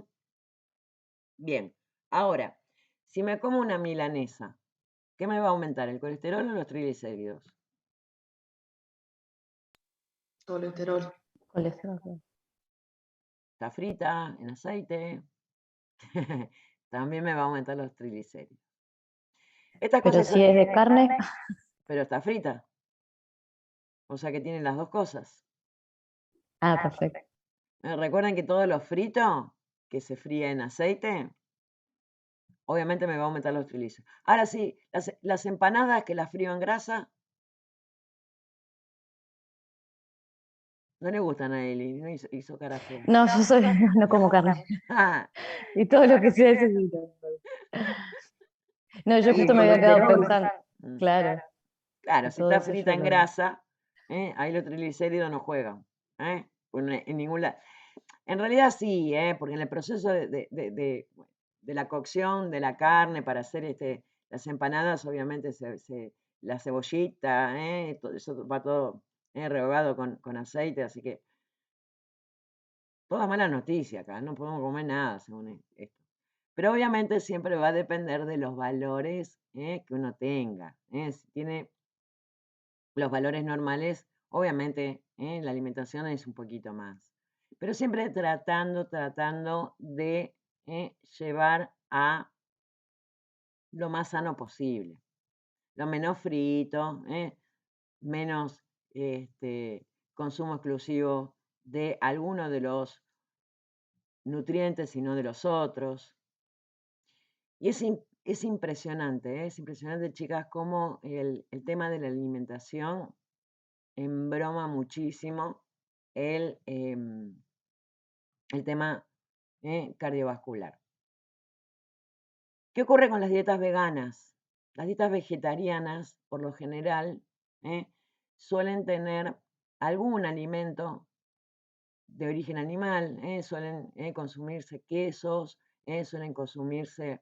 Bien, ahora, si me como una milanesa, ¿qué me va a aumentar? ¿El colesterol o los triglicéridos? Colesterol. Colesterol. Está frita en aceite. También me va a aumentar los triglicéridos. Estas Pero cosas si es de carne, pero está frita. O sea que tiene las dos cosas. perfecto. Recuerden que todo lo frito que se fría en aceite, obviamente me va a aumentar los triglicéridos. Ahora sí, las empanadas que las frío en grasa, no le gustan a Eli, no hizo cara fea. No, yo no como carne. Ah, Y todo lo que sea necesito. No, yo justo me había quedado pensando. Claro. Claro, si todo está eso frita yo en lo- grasa, ahí los triglicéridos no juegan. En ningún lado. En realidad sí, porque en el proceso de la cocción de la carne para hacer las empanadas, obviamente la cebollita, eso va todo rehogado con aceite, así que toda mala noticia acá, no podemos comer nada según esto. Pero obviamente siempre va a depender de los valores que uno tenga. Si tiene los valores normales, obviamente la alimentación es un poquito más. Pero siempre tratando de llevar a lo más sano posible. Lo menos frito, menos consumo exclusivo de alguno de los nutrientes y no de los otros. Y es impresionante, chicas, cómo el tema de la alimentación embroma muchísimo el tema cardiovascular. ¿Qué ocurre con las dietas veganas? Las dietas vegetarianas, por lo general, suelen tener algún alimento de origen animal, suelen consumirse quesos, suelen consumirse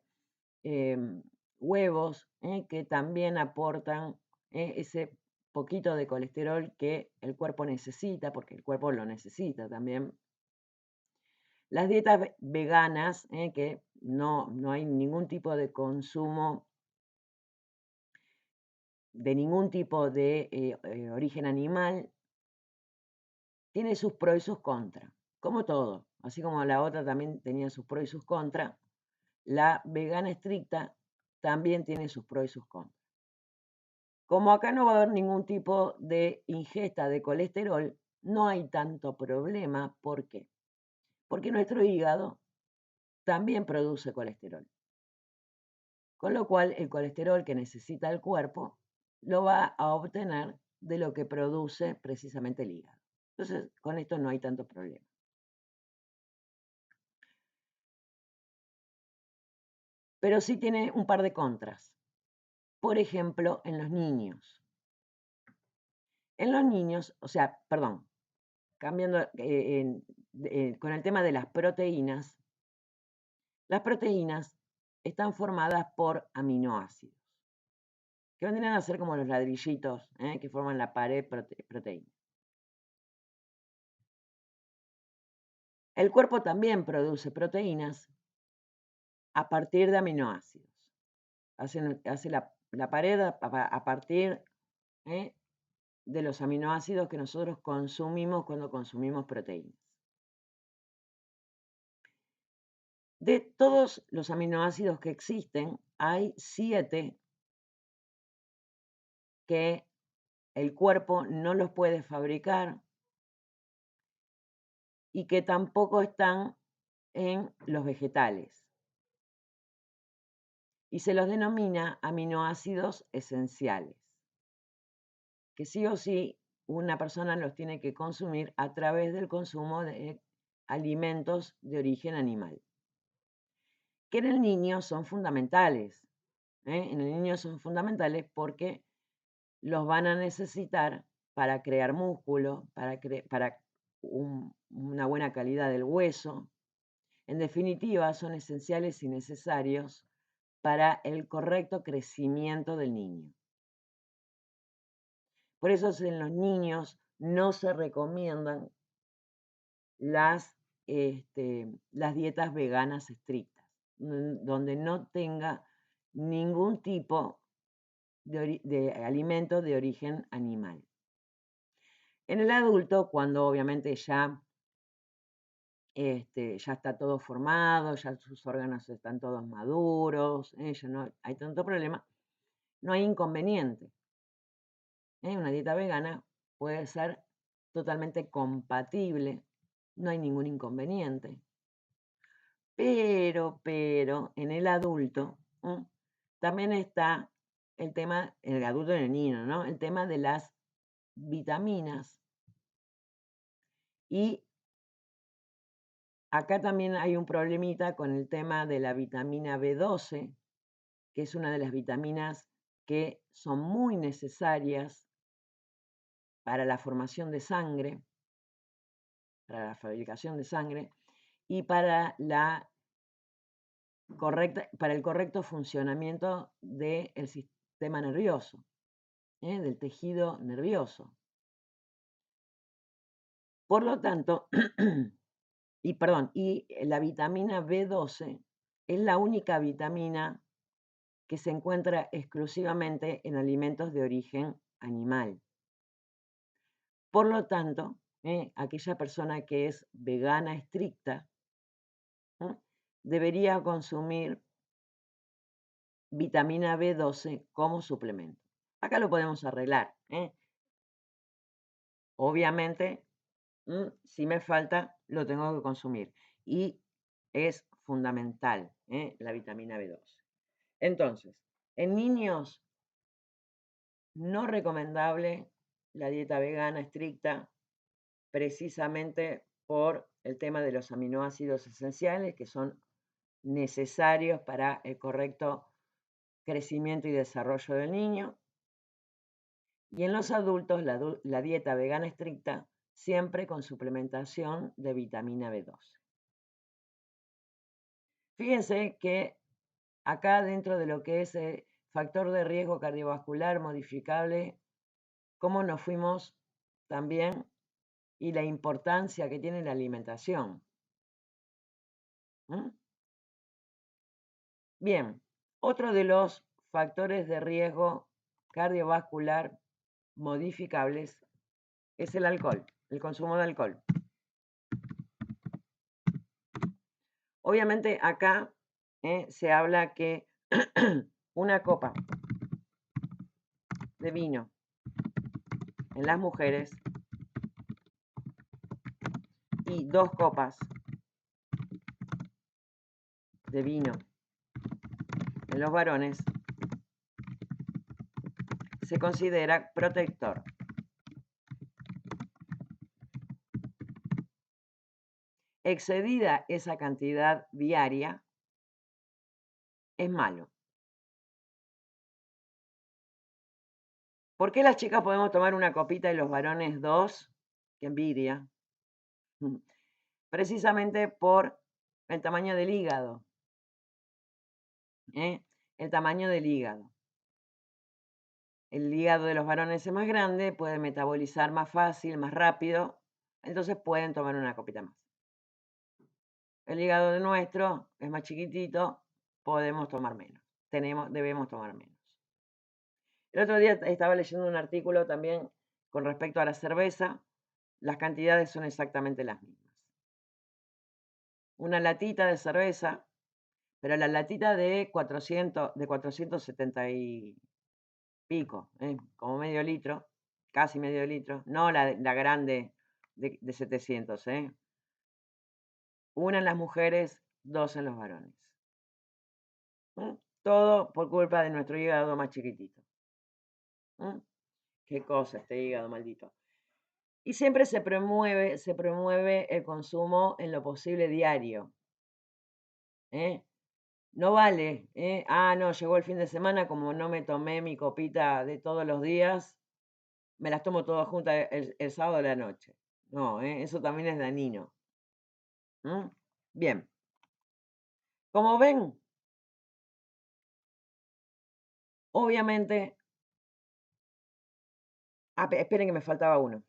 huevos, que también aportan ese poquito de colesterol que el cuerpo necesita, porque el cuerpo lo necesita también. Las dietas veganas, que no hay ningún tipo de consumo de ningún tipo de origen animal, tiene sus pros y sus contras, como todo. Así como la otra también tenía sus pros y sus contras, la vegana estricta también tiene sus pros y sus contras. Como acá no va a haber ningún tipo de ingesta de colesterol, no hay tanto problema. ¿Por qué? Porque nuestro hígado también produce colesterol. Con lo cual, el colesterol que necesita el cuerpo lo va a obtener de lo que produce precisamente el hígado. Entonces, con esto no hay tanto problema. Pero sí tiene un par de contras. Por ejemplo, en los niños. En los niños, o sea, perdón, cambiando con el tema de las proteínas están formadas por aminoácidos, que vendrían a ser como los ladrillitos que forman la pared proteína. El cuerpo también produce proteínas a partir de aminoácidos. Hace la pared a partir de los aminoácidos que nosotros consumimos cuando consumimos proteínas. De todos los aminoácidos que existen, hay 7 que el cuerpo no los puede fabricar y que tampoco están en los vegetales. Y se los denomina aminoácidos esenciales, que sí o sí una persona los tiene que consumir a través del consumo de alimentos de origen animal, que en el niño son fundamentales. En el niño son fundamentales porque los van a necesitar para crear músculo, para una buena calidad del hueso. En definitiva, son esenciales y necesarios para el correcto crecimiento del niño. Por eso en los niños no se recomiendan las dietas veganas estrictas, donde no tenga ningún tipo de alimento de origen animal. En el adulto, cuando obviamente ya está todo formado, ya sus órganos están todos maduros, ya no hay tanto problema, no hay inconveniente. Una dieta vegana puede ser totalmente compatible, no hay ningún inconveniente. Pero en el adulto también está el tema, en el adulto y en el niño, ¿no? El tema de las vitaminas. Y acá también hay un problemita con el tema de la vitamina B12, que es una de las vitaminas que son muy necesarias para la formación de sangre, para la fabricación de sangre y para el correcto funcionamiento del sistema nervioso, del tejido nervioso. Por lo tanto, y la vitamina B12 es la única vitamina que se encuentra exclusivamente en alimentos de origen animal. Por lo tanto, aquella persona que es vegana estricta debería consumir vitamina B12 como suplemento. Acá lo podemos arreglar. Obviamente, si me falta, lo tengo que consumir. Y es fundamental la vitamina B12. Entonces, en niños, no recomendable la dieta vegana estricta, precisamente por el tema de los aminoácidos esenciales que son necesarios para el correcto crecimiento y desarrollo del niño. Y en los adultos, la dieta vegana estricta, siempre con suplementación de vitamina B12. Fíjense que acá dentro de lo que es factor de riesgo cardiovascular modificable, cómo nos fuimos también y la importancia que tiene la alimentación. Bien, otro de los factores de riesgo cardiovascular modificables es el alcohol, el consumo de alcohol. Obviamente acá se habla que una copa de vino en las mujeres y 2 copas de vino en los varones se considera protector. Excedida esa cantidad diaria es malo. ¿Por qué las chicas podemos tomar una copita y los varones 2? ¡Qué envidia! Precisamente por el tamaño del hígado. El tamaño del hígado. El hígado de los varones es más grande, puede metabolizar más fácil, más rápido, entonces pueden tomar una copita más. El hígado de nuestro es más chiquitito, podemos tomar menos. Debemos tomar menos. El otro día estaba leyendo un artículo también con respecto a la cerveza. Las cantidades son exactamente las mismas. Una latita de cerveza, pero la latita de 470 y pico, como medio litro, casi medio litro, no la grande de 700, Una en las mujeres, 2 en los varones. Todo por culpa de nuestro hígado más chiquitito. Qué cosa este hígado maldito. Y siempre se promueve el consumo en lo posible diario. No vale, no, llegó el fin de semana, como no me tomé mi copita de todos los días, me las tomo todas juntas el sábado de la noche. No, eso también es dañino. Bien. Como ven, obviamente, esperen que me faltaba uno.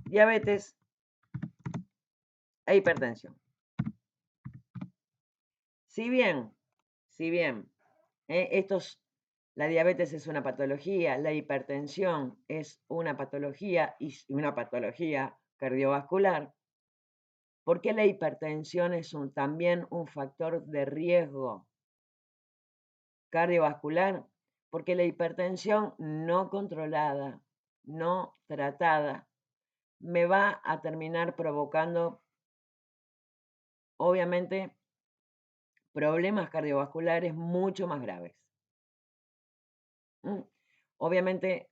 Diabetes e hipertensión. Si bien, la diabetes es una patología, la hipertensión es una patología y una patología cardiovascular, ¿por qué la hipertensión es también un factor de riesgo cardiovascular? Porque la hipertensión no controlada, no tratada, me va a terminar provocando, obviamente, problemas cardiovasculares mucho más graves. Obviamente,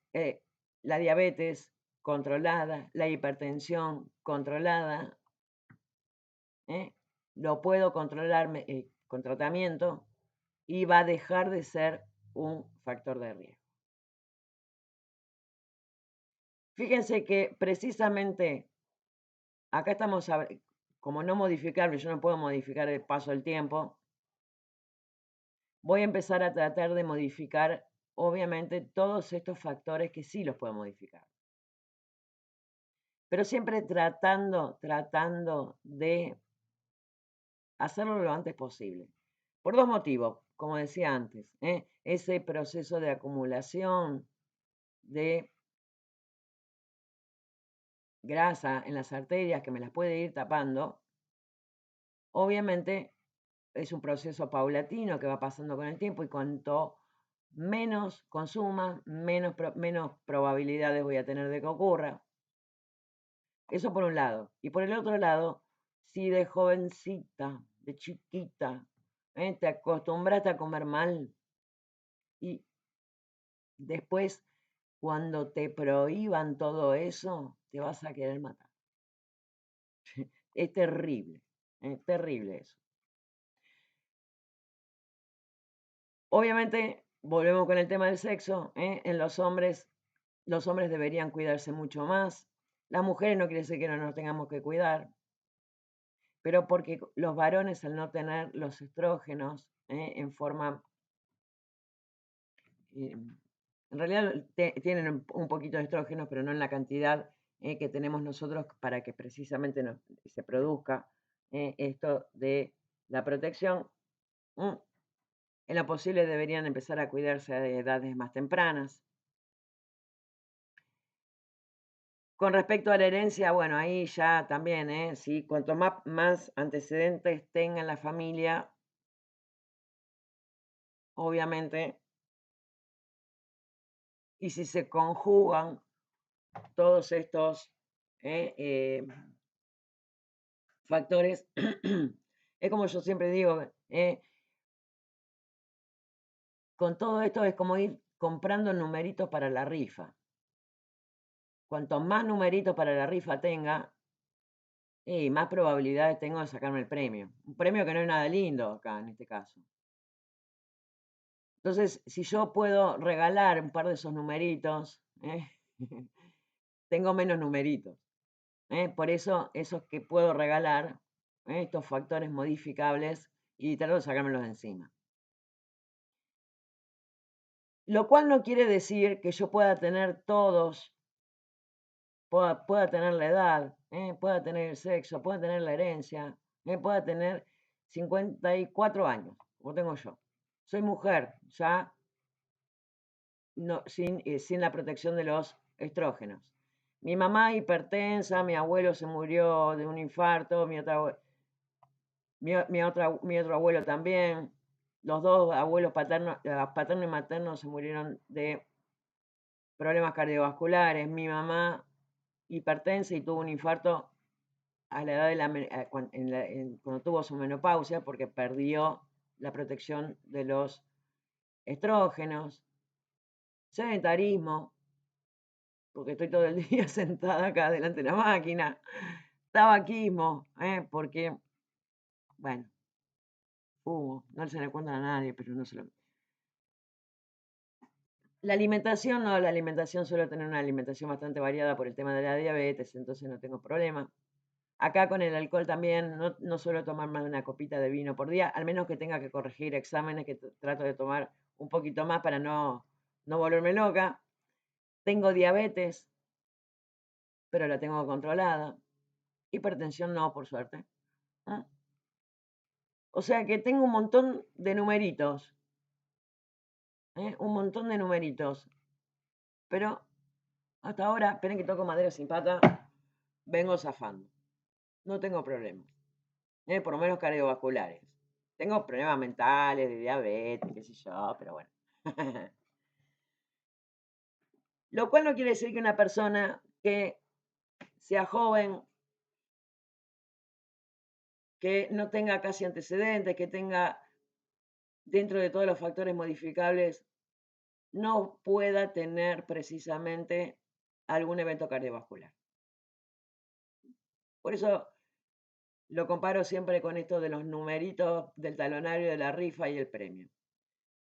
la diabetes controlada, la hipertensión controlada, lo puedo controlar con tratamiento y va a dejar de ser un factor de riesgo. Fíjense que precisamente acá estamos, como no modificable, yo no puedo modificar el paso del tiempo, voy a empezar a tratar de modificar, obviamente, todos estos factores que sí los puedo modificar. Pero siempre tratando de hacerlo lo antes posible. Por dos motivos, como decía antes, ese proceso de acumulación de grasa en las arterias que me las puede ir tapando, obviamente es un proceso paulatino que va pasando con el tiempo y cuanto menos consuma, menos probabilidades voy a tener de que ocurra. Eso por un lado. Y por el otro lado, si de jovencita, de chiquita, te acostumbraste a comer mal y después cuando te prohíban todo eso, te vas a querer matar. Es terrible eso. Obviamente, volvemos con el tema del sexo, en los hombres deberían cuidarse mucho más. Las mujeres no quiere decir que no nos tengamos que cuidar, pero porque los varones al no tener los estrógenos en forma, en realidad tienen un poquito de estrógenos, pero no en la cantidad que tenemos nosotros para que precisamente se produzca esto de la protección. En lo posible deberían empezar a cuidarse a edades más tempranas. Con respecto a la herencia, bueno, ahí ya también, sí, cuanto más antecedentes tenga en la familia, obviamente, y si se conjugan todos estos factores, es como yo siempre digo, con todo esto es como ir comprando numeritos para la rifa. Cuanto más numeritos para la rifa tenga, más probabilidades tengo de sacarme el premio. Un premio que no es nada lindo acá, en este caso. Entonces, si yo puedo regalar un par de esos numeritos, tengo menos numeritos. Por eso, esos que puedo regalar, estos factores modificables, y trato de sacármelos de encima. Lo cual no quiere decir que yo pueda tener todos, pueda tener la edad, pueda tener el sexo, pueda tener la herencia, pueda tener 54 años, como tengo yo. Soy mujer, ya no, sin la protección de los estrógenos. Mi mamá hipertensa, mi abuelo se murió de un infarto, mi otro abuelo también. Los dos abuelos paterno y materno se murieron de problemas cardiovasculares. Mi mamá hipertensa y tuvo un infarto a la edad de cuando tuvo su menopausia porque perdió la protección de los estrógenos. Sedentarismo, porque estoy todo el día sentada acá delante de la máquina. Tabaquismo, porque, bueno, fumo, no se le cuenta a nadie, pero no se lo... La alimentación, no, la alimentación suelo tener una alimentación bastante variada por el tema de la diabetes, entonces no tengo problema. Acá con el alcohol también no suelo tomar más de una copita de vino por día, al menos que tenga que corregir exámenes, que trato de tomar un poquito más para no volverme loca. Tengo diabetes, pero la tengo controlada. Hipertensión no, por suerte. O sea que tengo un montón de numeritos. Un montón de numeritos. Pero hasta ahora, esperen que toco madera sin pata, vengo zafando. No tengo problemas. Por lo menos cardiovasculares. Tengo problemas mentales, de diabetes, qué sé yo, pero bueno. Lo cual no quiere decir que una persona que sea joven, que no tenga casi antecedentes, que tenga dentro de todos los factores modificables, no pueda tener precisamente algún evento cardiovascular. Por eso lo comparo siempre con esto de los numeritos del talonario de la rifa y el premio.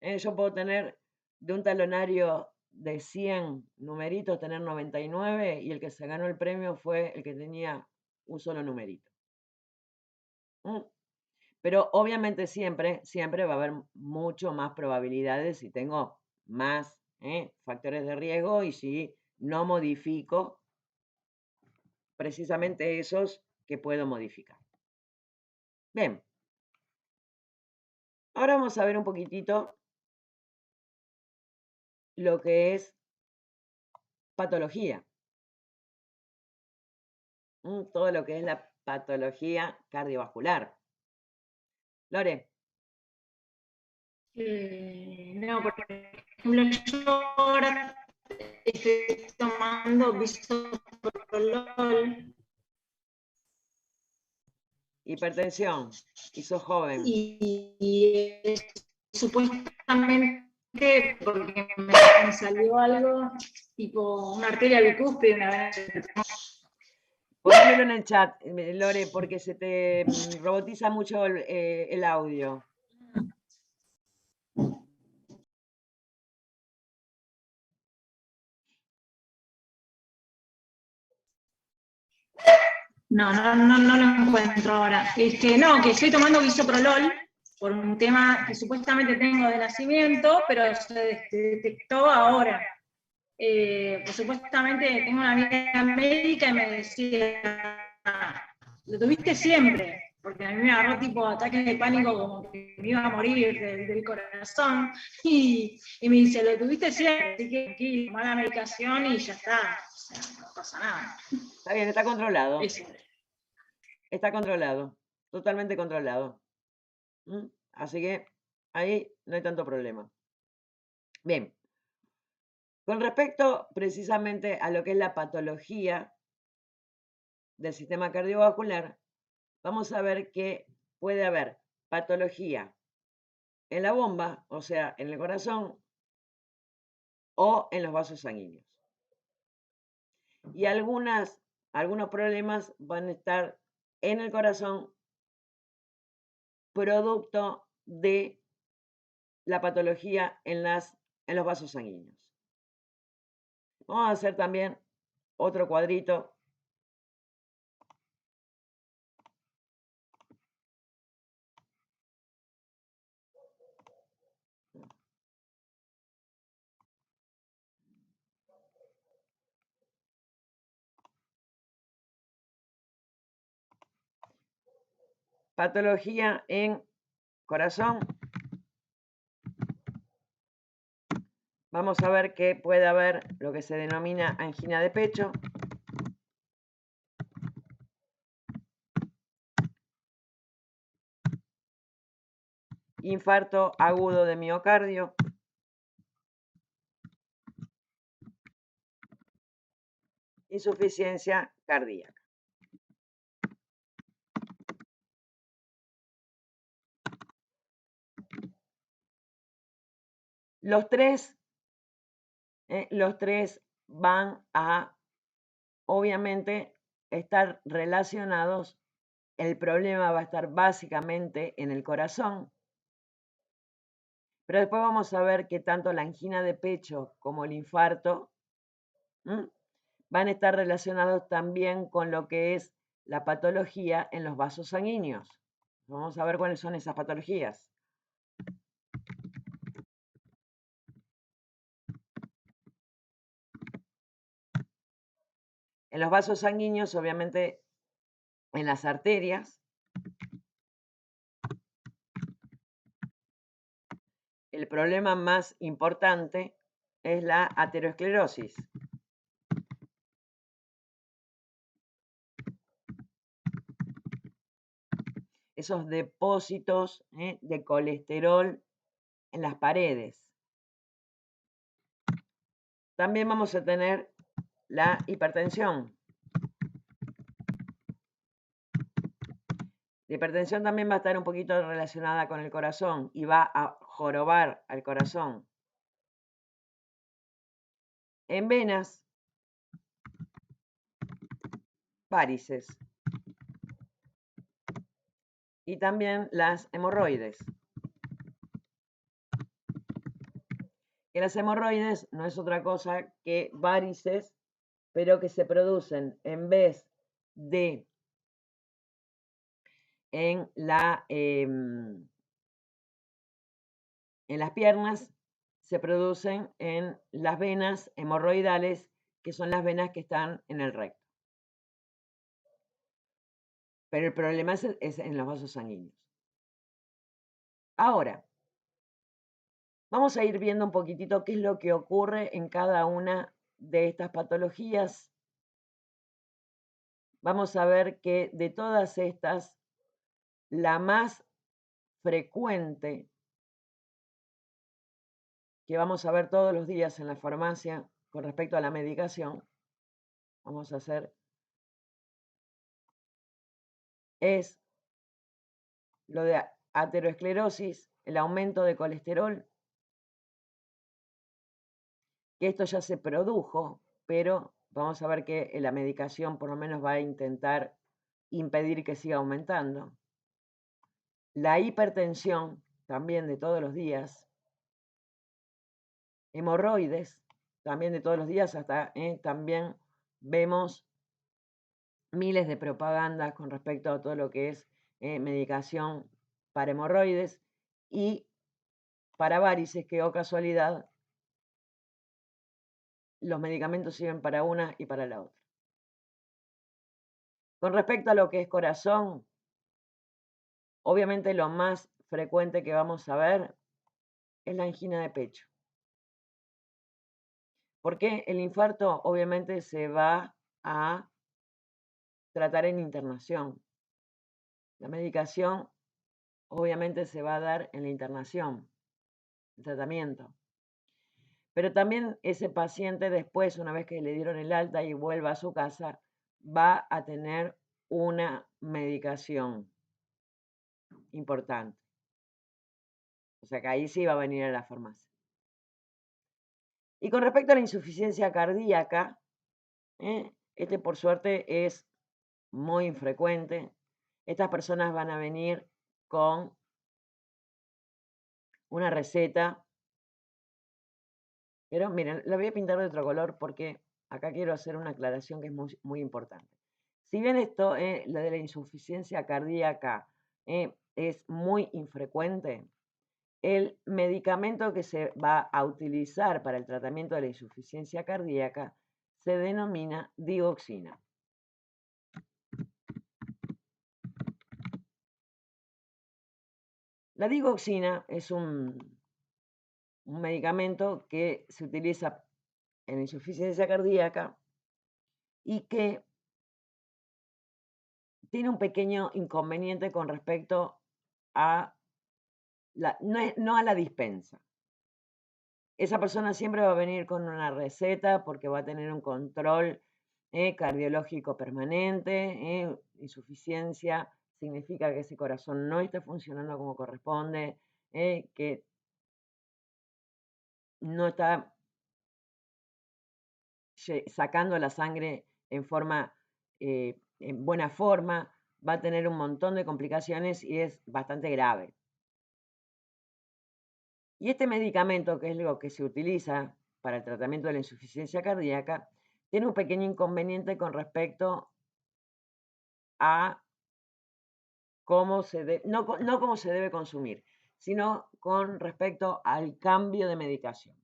Yo puedo tener de un talonario de 100 numeritos, tener 99 y el que se ganó el premio fue el que tenía un solo numerito. Pero obviamente siempre va a haber mucho más probabilidades si tengo más factores de riesgo y si no modifico precisamente esos que puedo modificar. Bien. Ahora vamos a ver un poquitito lo que es patología. Todo lo que es la patología cardiovascular. Lore. No, por ejemplo, yo ahora estoy tomando bisoprolol. Hipertensión, y sos joven. Y supuestamente porque me salió algo tipo una arteria bicúspide, una vena. Ponémelo en el chat, Lore, porque se te robotiza mucho el audio. No lo encuentro ahora. No, que estoy tomando bisoprolol por un tema que supuestamente tengo de nacimiento, pero se detectó ahora. Pues supuestamente tengo una amiga médica y me decía, lo tuviste siempre, porque a mí me agarró tipo ataques de pánico como que me iba a morir del corazón, y me dice, lo tuviste siempre, así que aquí toma la medicación y ya está, o sea, no pasa nada. Está bien, está controlado. Eso. Está controlado, totalmente controlado. Así que ahí no hay tanto problema. Bien. Con respecto precisamente a lo que es la patología del sistema cardiovascular, vamos a ver que puede haber patología en la bomba, o sea, en el corazón, o en los vasos sanguíneos. Y algunos problemas van a estar en el corazón producto de la patología en los vasos sanguíneos. Vamos a hacer también otro cuadrito. Patología en corazón. Vamos a ver que puede haber lo que se denomina angina de pecho. Infarto agudo de miocardio. Insuficiencia cardíaca. Los tres van a, obviamente, estar relacionados. El problema va a estar básicamente en el corazón. Pero después vamos a ver que tanto la angina de pecho como el infarto van a estar relacionados también con lo que es la patología en los vasos sanguíneos. Vamos a ver cuáles son esas patologías. En los vasos sanguíneos, obviamente, en las arterias, el problema más importante es la aterosclerosis. Esos depósitos de colesterol en las paredes. También vamos a tener la hipertensión. La hipertensión también va a estar un poquito relacionada con el corazón y va a jorobar al corazón. En venas, varices. Y también las hemorroides. Que las hemorroides no es otra cosa que varices, pero que se producen en vez de en las piernas, se producen en las venas hemorroidales, que son las venas que están en el recto. Pero el problema es en los vasos sanguíneos. Ahora, vamos a ir viendo un poquitito qué es lo que ocurre en cada una de estas patologías. Vamos a ver que de todas estas, la más frecuente que vamos a ver todos los días en la farmacia con respecto a la medicación, vamos a hacer, es lo de aterosclerosis, el aumento de colesterol, que esto ya se produjo, pero vamos a ver que la medicación por lo menos va a intentar impedir que siga aumentando. La hipertensión, también de todos los días. Hemorroides, también de todos los días, hasta también vemos miles de propagandas con respecto a todo lo que es medicación para hemorroides y para varices, que, oh casualidad, los medicamentos sirven para una y para la otra. Con respecto a lo que es corazón, obviamente lo más frecuente que vamos a ver es la angina de pecho. Porque el infarto obviamente se va a tratar en internación. La medicación obviamente se va a dar en la internación, el tratamiento. Pero también ese paciente después, una vez que le dieron el alta y vuelva a su casa, va a tener una medicación importante. O sea que ahí sí va a venir a la farmacia. Y con respecto a la insuficiencia cardíaca, este por suerte es muy infrecuente. Estas personas van a venir con una receta, pero miren, la voy a pintar de otro color porque acá quiero hacer una aclaración que es muy, muy importante. Si bien esto, la de la insuficiencia cardíaca, es muy infrecuente, el medicamento que se va a utilizar para el tratamiento de la insuficiencia cardíaca se denomina digoxina. La digoxina es un medicamento que se utiliza en insuficiencia cardíaca y que tiene un pequeño inconveniente con respecto a no a la dispensa. Esa persona siempre va a venir con una receta porque va a tener un control cardiológico permanente. Insuficiencia significa que ese corazón no está funcionando como corresponde, que no está sacando la sangre en buena forma, va a tener un montón de complicaciones y es bastante grave. Y este medicamento, que es lo que se utiliza para el tratamiento de la insuficiencia cardíaca, tiene un pequeño inconveniente con respecto a cómo no cómo se debe consumir, sino con respecto al cambio de medicación.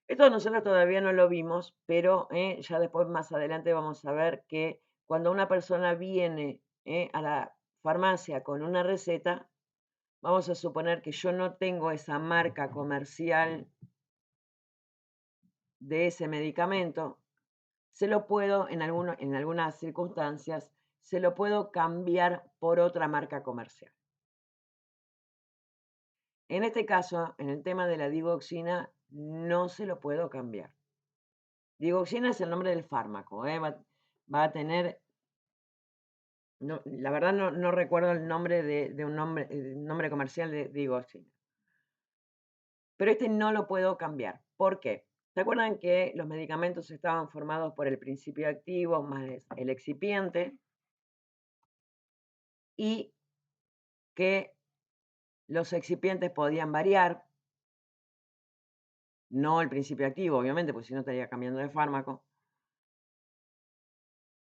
Esto nosotros todavía no lo vimos, pero ya después más adelante vamos a ver que cuando una persona viene a la farmacia con una receta, vamos a suponer que yo no tengo esa marca comercial de ese medicamento, se lo puedo, en algunas circunstancias, se lo puedo cambiar por otra marca comercial. En este caso, en el tema de la digoxina, no se lo puedo cambiar. Digoxina es el nombre del fármaco, va a tener, no, la verdad no recuerdo el nombre de un nombre comercial de digoxina. Pero este no lo puedo cambiar. ¿Por qué? ¿Se acuerdan que los medicamentos estaban formados por el principio activo más el excipiente? Y que los excipientes podían variar, no el principio activo, obviamente, porque si no estaría cambiando de fármaco.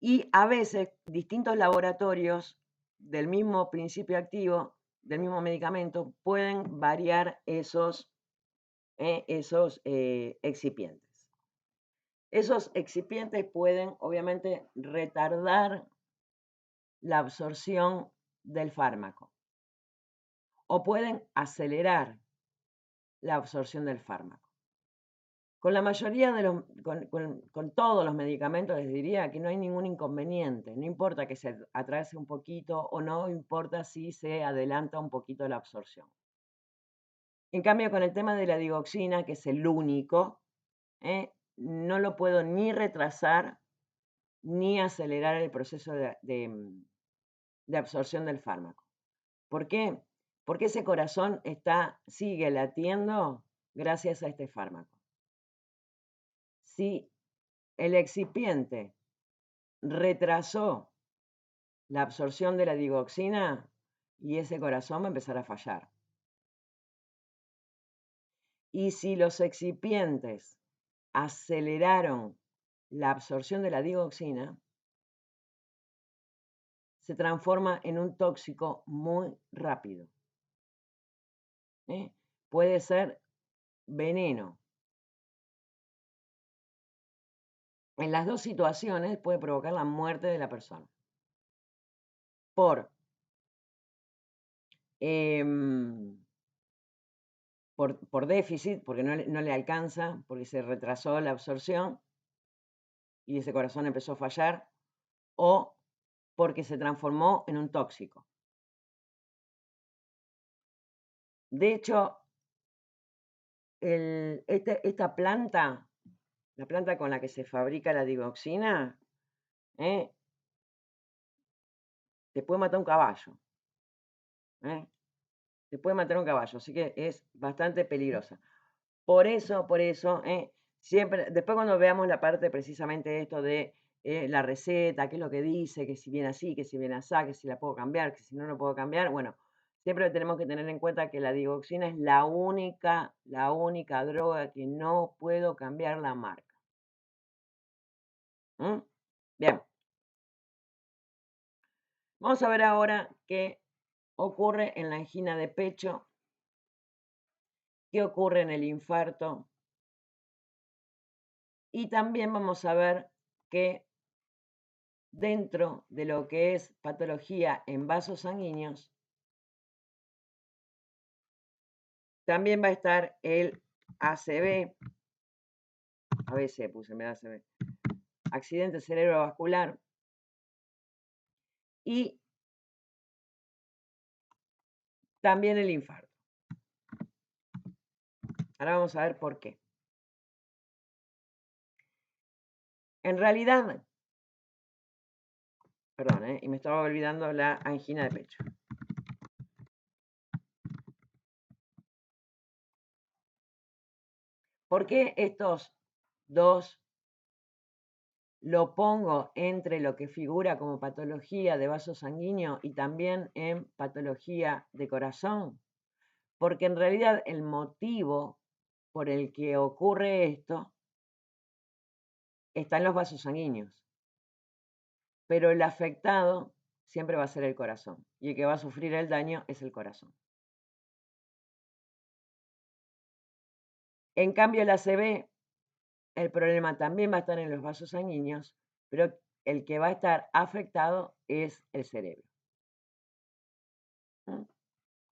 Y a veces distintos laboratorios del mismo principio activo, del mismo medicamento, pueden variar esos excipientes. Esos excipientes pueden, obviamente, retardar la absorción del fármaco o pueden acelerar la absorción del fármaco. Con la mayoría de con todos los medicamentos les diría que no hay ningún inconveniente, no importa que se atrase un poquito o no importa si se adelanta un poquito la absorción. En cambio, con el tema de la digoxina, que es el único, no lo puedo ni retrasar ni acelerar el proceso de absorción del fármaco. ¿Por qué? Porque ese corazón sigue latiendo gracias a este fármaco. Si el excipiente retrasó la absorción de la digoxina y ese corazón va a empezar a fallar. Y si los excipientes aceleraron la absorción de la digoxina, se transforma en un tóxico muy rápido. Puede ser veneno. En las dos situaciones puede provocar la muerte de la persona. Por déficit, porque no le alcanza, porque se retrasó la absorción y ese corazón empezó a fallar, o porque se transformó en un tóxico. De hecho, esta planta, la planta con la que se fabrica la digoxina, te puede matar un caballo. Te puede matar un caballo, así que es bastante peligrosa. Por eso, siempre, después cuando veamos la parte precisamente de esto de la receta, qué es lo que dice, que si viene así, que si viene así, que si la puedo cambiar, que si no lo puedo cambiar, bueno, Siempre tenemos que tener en cuenta que la digoxina es la única droga que no puedo cambiar la marca. ¿Mm? Bien. Vamos a ver ahora qué ocurre en la angina de pecho, qué ocurre en el infarto, y también vamos a ver que dentro de lo que es patología en vasos sanguíneos, también va a estar el ACV, ABC puse, me da ACV, accidente cerebrovascular, y también el infarto. Ahora vamos a ver por qué. En realidad, perdón, y me estaba olvidando la angina de pecho. ¿Por qué estos dos lo pongo entre lo que figura como patología de vaso sanguíneo y también en patología de corazón? Porque en realidad el motivo por el que ocurre esto está en los vasos sanguíneos, pero el afectado siempre va a ser el corazón y el que va a sufrir el daño es el corazón. En cambio, el ACV, el problema también va a estar en los vasos sanguíneos, pero el que va a estar afectado es el cerebro.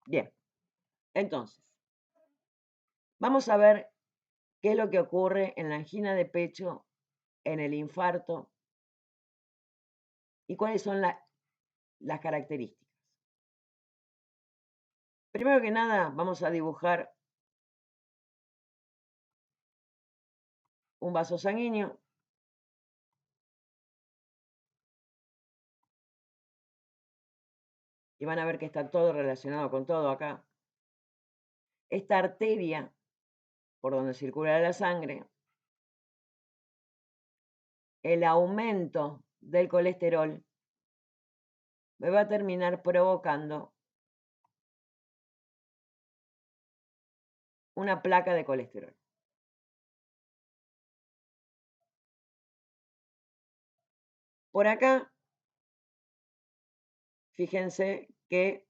Bien, entonces, vamos a ver qué es lo que ocurre en la angina de pecho, en el infarto y cuáles son las características. Primero que nada, vamos a dibujar un vaso sanguíneo. Y van a ver que está todo relacionado con todo acá. Esta arteria por donde circula la sangre, el aumento del colesterol me va a terminar provocando una placa de colesterol. Por acá, fíjense que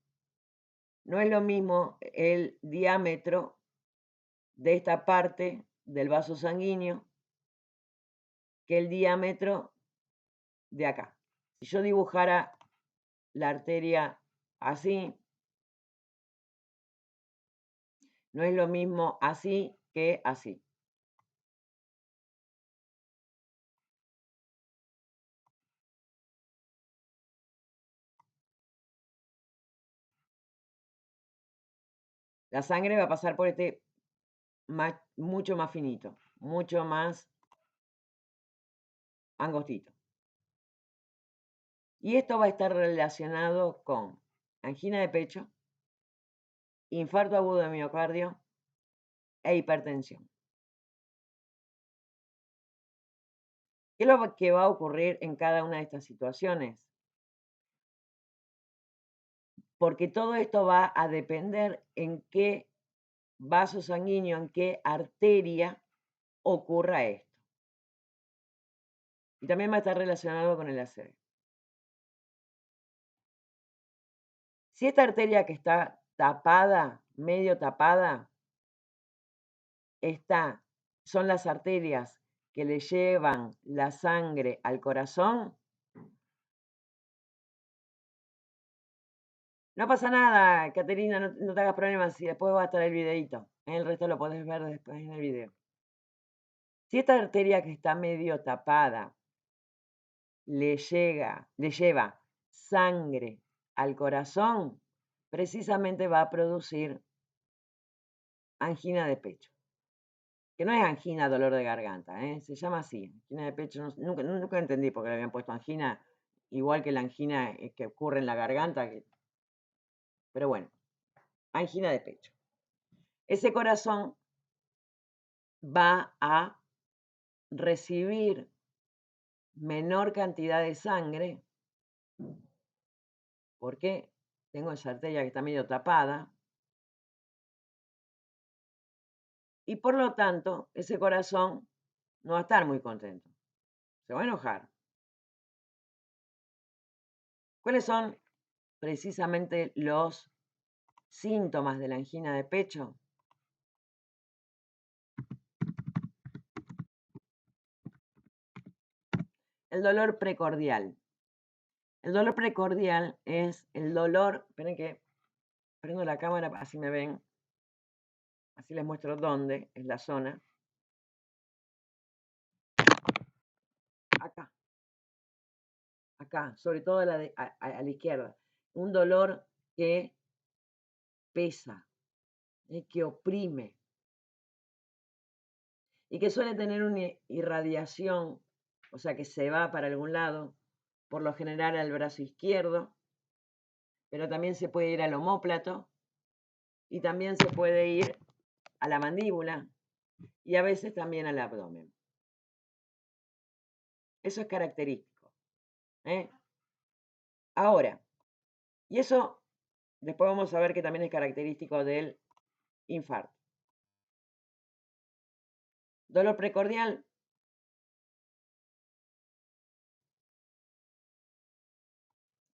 no es lo mismo el diámetro de esta parte del vaso sanguíneo que el diámetro de acá. Si yo dibujara la arteria así, no es lo mismo así que así. La sangre va a pasar por este mucho más finito, mucho más angostito. Y esto va a estar relacionado con angina de pecho, infarto agudo de miocardio e hipertensión. ¿Qué es lo que va a ocurrir en cada una de estas situaciones? Porque todo esto va a depender en qué vaso sanguíneo, en qué arteria ocurra esto. Y también va a estar relacionado con el ACV. Si esta arteria que está tapada, medio tapada, son las arterias que le llevan la sangre al corazón, no pasa nada, Caterina, no te hagas problemas, si después va a estar el videito. El resto lo podés ver después en el video. Si esta arteria que está medio tapada le lleva sangre al corazón, precisamente va a producir angina de pecho. Que no es angina, dolor de garganta, se llama así, angina de pecho. Nunca entendí por qué le habían puesto angina, igual que la angina que ocurre en la garganta. Pero bueno, angina de pecho. Ese corazón va a recibir menor cantidad de sangre. ¿Por qué? tengo esa arteria que está medio tapada, y por lo tanto ese corazón no va a estar muy contento, se va a enojar. ¿Cuáles son precisamente los síntomas de la angina de pecho? El dolor precordial. El dolor precordial es el dolor, esperen que prendo la cámara así me ven, así les muestro dónde es la zona. Acá, acá, sobre todo a la izquierda. Un dolor que pesa, que oprime y que suele tener una irradiación, o sea que se va para algún lado, por lo general al brazo izquierdo, pero también se puede ir al omóplato y también se puede ir a la mandíbula y a veces también al abdomen. Eso es característico. Ahora, y eso después vamos a ver que también es característico del infarto. Dolor precordial.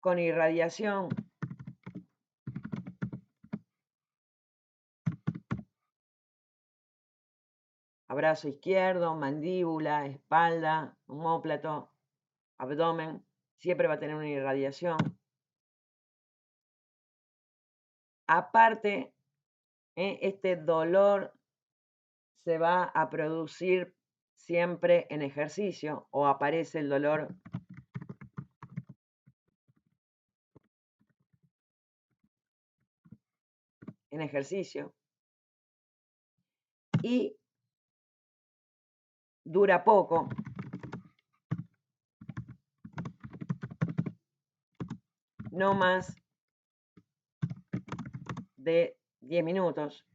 Con irradiación. Brazo izquierdo, mandíbula, espalda, omóplato, abdomen. Siempre va a tener una irradiación. Aparte, este dolor se va a producir siempre en ejercicio o aparece el dolor en ejercicio y dura poco. No más de 10 minutos.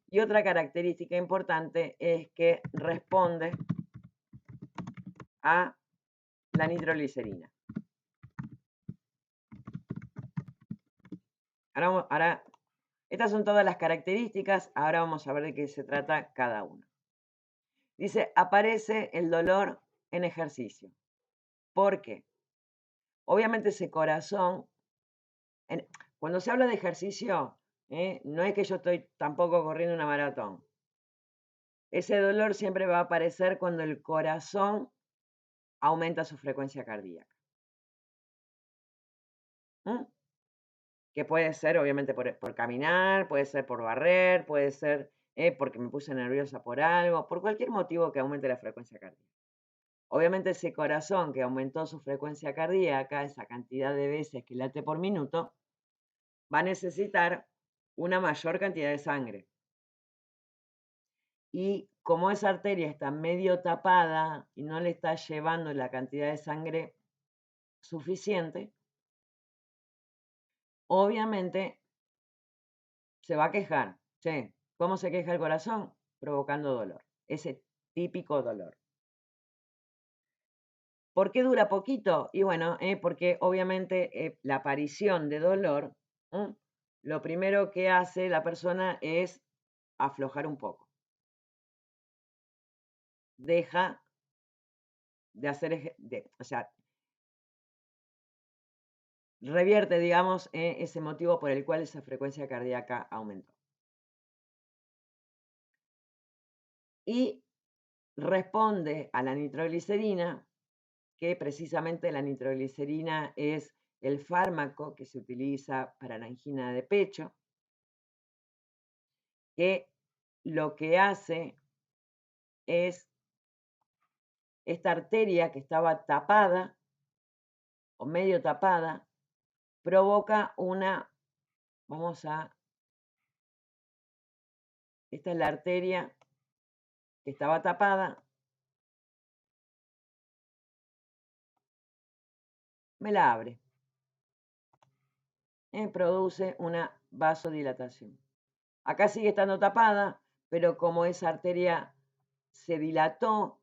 Y otra característica importante es que responde a la nitroglicerina. Ahora, estas son todas las características, ahora vamos a ver de qué se trata cada uno. Dice, aparece el dolor en ejercicio. ¿Por qué? Obviamente ese corazón, cuando se habla de ejercicio, no es que yo estoy tampoco corriendo una maratón. Ese dolor siempre va a aparecer cuando el corazón aumenta su frecuencia cardíaca. Que puede ser obviamente por caminar, puede ser por barrer, puede ser porque me puse nerviosa por algo, por cualquier motivo que aumente la frecuencia cardíaca. Obviamente ese corazón que aumentó su frecuencia cardíaca, esa cantidad de veces que late por minuto, va a necesitar una mayor cantidad de sangre. Y como esa arteria está medio tapada y no le está llevando la cantidad de sangre suficiente, obviamente se va a quejar. Sí. ¿Cómo se queja el corazón? Provocando dolor. Ese típico dolor. ¿Por qué dura poquito? Y bueno, porque obviamente la aparición de dolor, lo primero que hace la persona es aflojar un poco. Deja de hacer, o sea, revierte, digamos, ese motivo por el cual esa frecuencia cardíaca aumentó. Y responde a la nitroglicerina, que precisamente la nitroglicerina es el fármaco que se utiliza para la angina de pecho, que lo que hace es esta arteria que estaba tapada o medio tapada, provoca esta es la arteria que estaba tapada, me la abre, produce una vasodilatación. Acá sigue estando tapada, pero como esa arteria se dilató,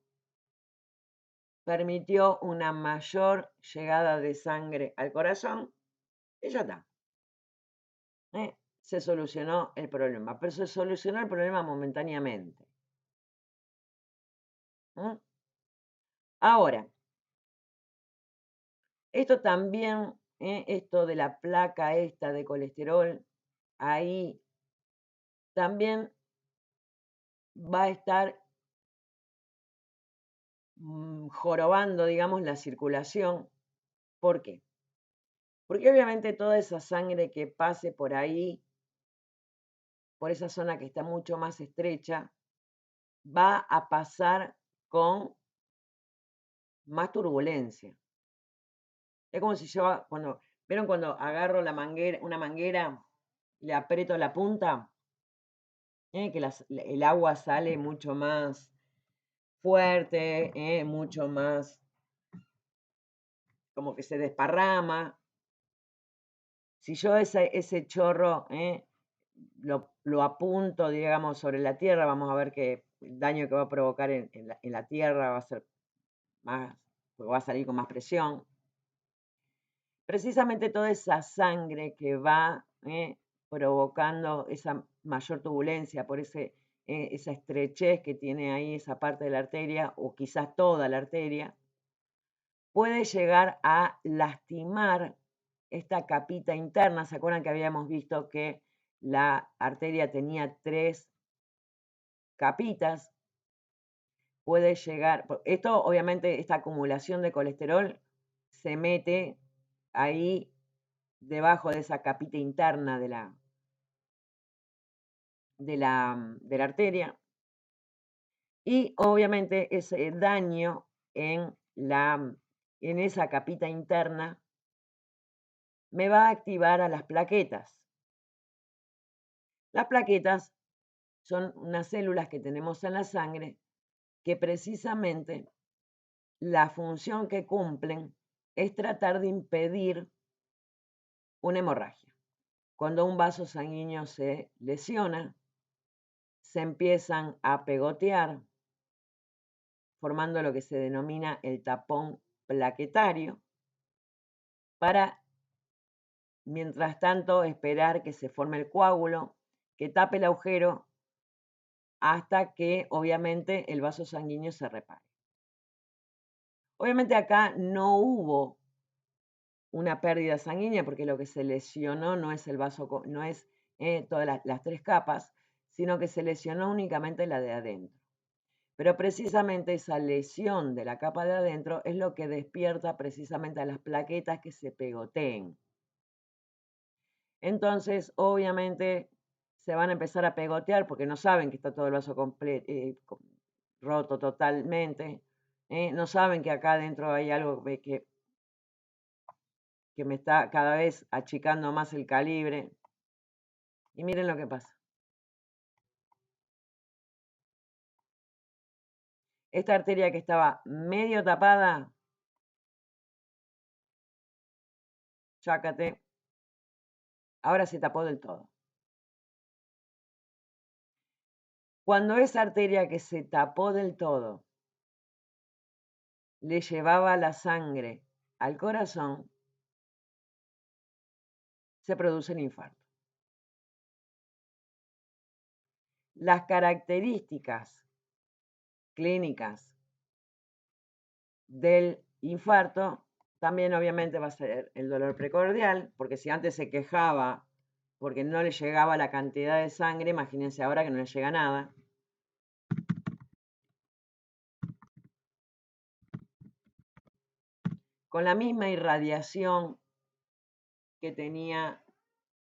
permitió una mayor llegada de sangre al corazón y ya está. Se solucionó el problema, pero se solucionó el problema momentáneamente. Ahora, esto también, esto de la placa esta de colesterol, ahí también va a estar jorobando, digamos, la circulación. ¿Por qué? Porque obviamente toda esa sangre que pase por ahí, por esa zona que está mucho más estrecha, va a pasar con más turbulencia. Es como si yo, ¿vieron cuando agarro una manguera, le aprieto la punta? Que el agua sale mucho más fuerte, mucho más como que se desparrama. Si yo ese chorro lo apunto, digamos, sobre la tierra, vamos a ver que el daño que va a provocar en la tierra va a ser más, porque va a salir con más presión. Precisamente toda esa sangre que va provocando esa mayor turbulencia por esa estrechez que tiene ahí esa parte de la arteria, o quizás toda la arteria, puede llegar a lastimar esta capita interna. ¿Se acuerdan que habíamos visto que la arteria tenía 3 capitas? Puede llegar, esto obviamente, esta acumulación de colesterol se mete ahí debajo de esa capita interna de la arteria, y obviamente ese daño en esa capita interna me va a activar a las plaquetas. Las plaquetas son unas células que tenemos en la sangre que precisamente la función que cumplen es tratar de impedir una hemorragia. Cuando un vaso sanguíneo se lesiona, se empiezan a pegotear, formando lo que se denomina el tapón plaquetario, para, mientras tanto, esperar que se forme el coágulo, que tape el agujero, hasta que, obviamente, el vaso sanguíneo se repare. Obviamente acá no hubo una pérdida sanguínea, porque lo que se lesionó no es el vaso, no es todas las 3 capas, sino que se lesionó únicamente la de adentro. Pero precisamente esa lesión de la capa de adentro es lo que despierta precisamente a las plaquetas que se pegoteen. Entonces, obviamente, se van a empezar a pegotear porque no saben que está todo el vaso roto totalmente. No saben que acá adentro hay algo que me está cada vez achicando más el calibre. Y miren lo que pasa. Esta arteria que estaba medio tapada, chácate, ahora se tapó del todo. Cuando esa arteria que se tapó del todo le llevaba la sangre al corazón, se produce el infarto. Las características clínicas del infarto también obviamente va a ser el dolor precordial, porque si antes se quejaba porque no le llegaba la cantidad de sangre, imagínense ahora que no le llega nada. Con la misma irradiación que tenía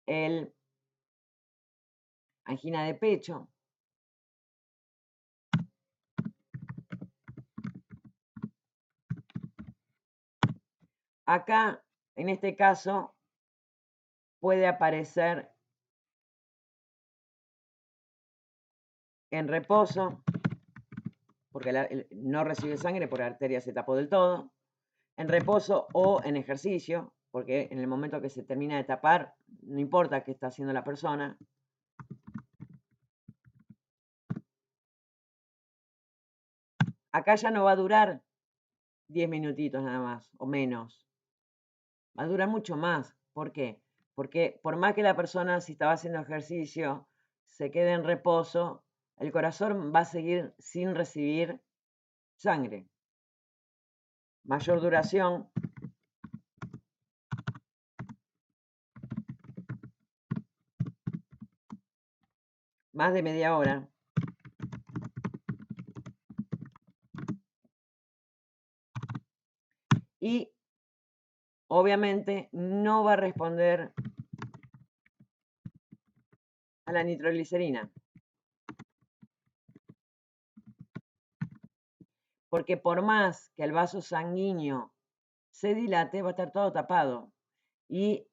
el angina de pecho. Acá, en este caso, puede aparecer en reposo, porque no recibe sangre por la arteria se tapó del todo, en reposo o en ejercicio, porque en el momento que se termina de tapar, no importa qué está haciendo la persona. Acá ya no va a durar 10 minutitos nada más, o menos. Va a durar mucho más. ¿Por qué? Porque por más que la persona, si estaba haciendo ejercicio, se quede en reposo, el corazón va a seguir sin recibir sangre. Mayor duración. Más de media hora. Y obviamente no va a responder a la nitroglicerina. Porque por más que el vaso sanguíneo se dilate, va a estar todo tapado. Y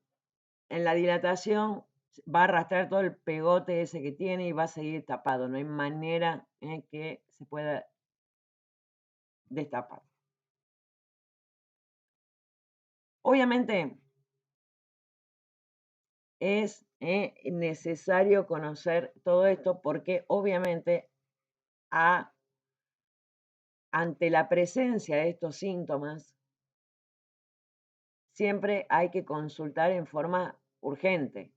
en la dilatación va a arrastrar todo el pegote ese que tiene y va a seguir tapado. No hay manera en que se pueda destapar. Obviamente es necesario conocer todo esto porque obviamente ante la presencia de estos síntomas siempre hay que consultar en forma urgente.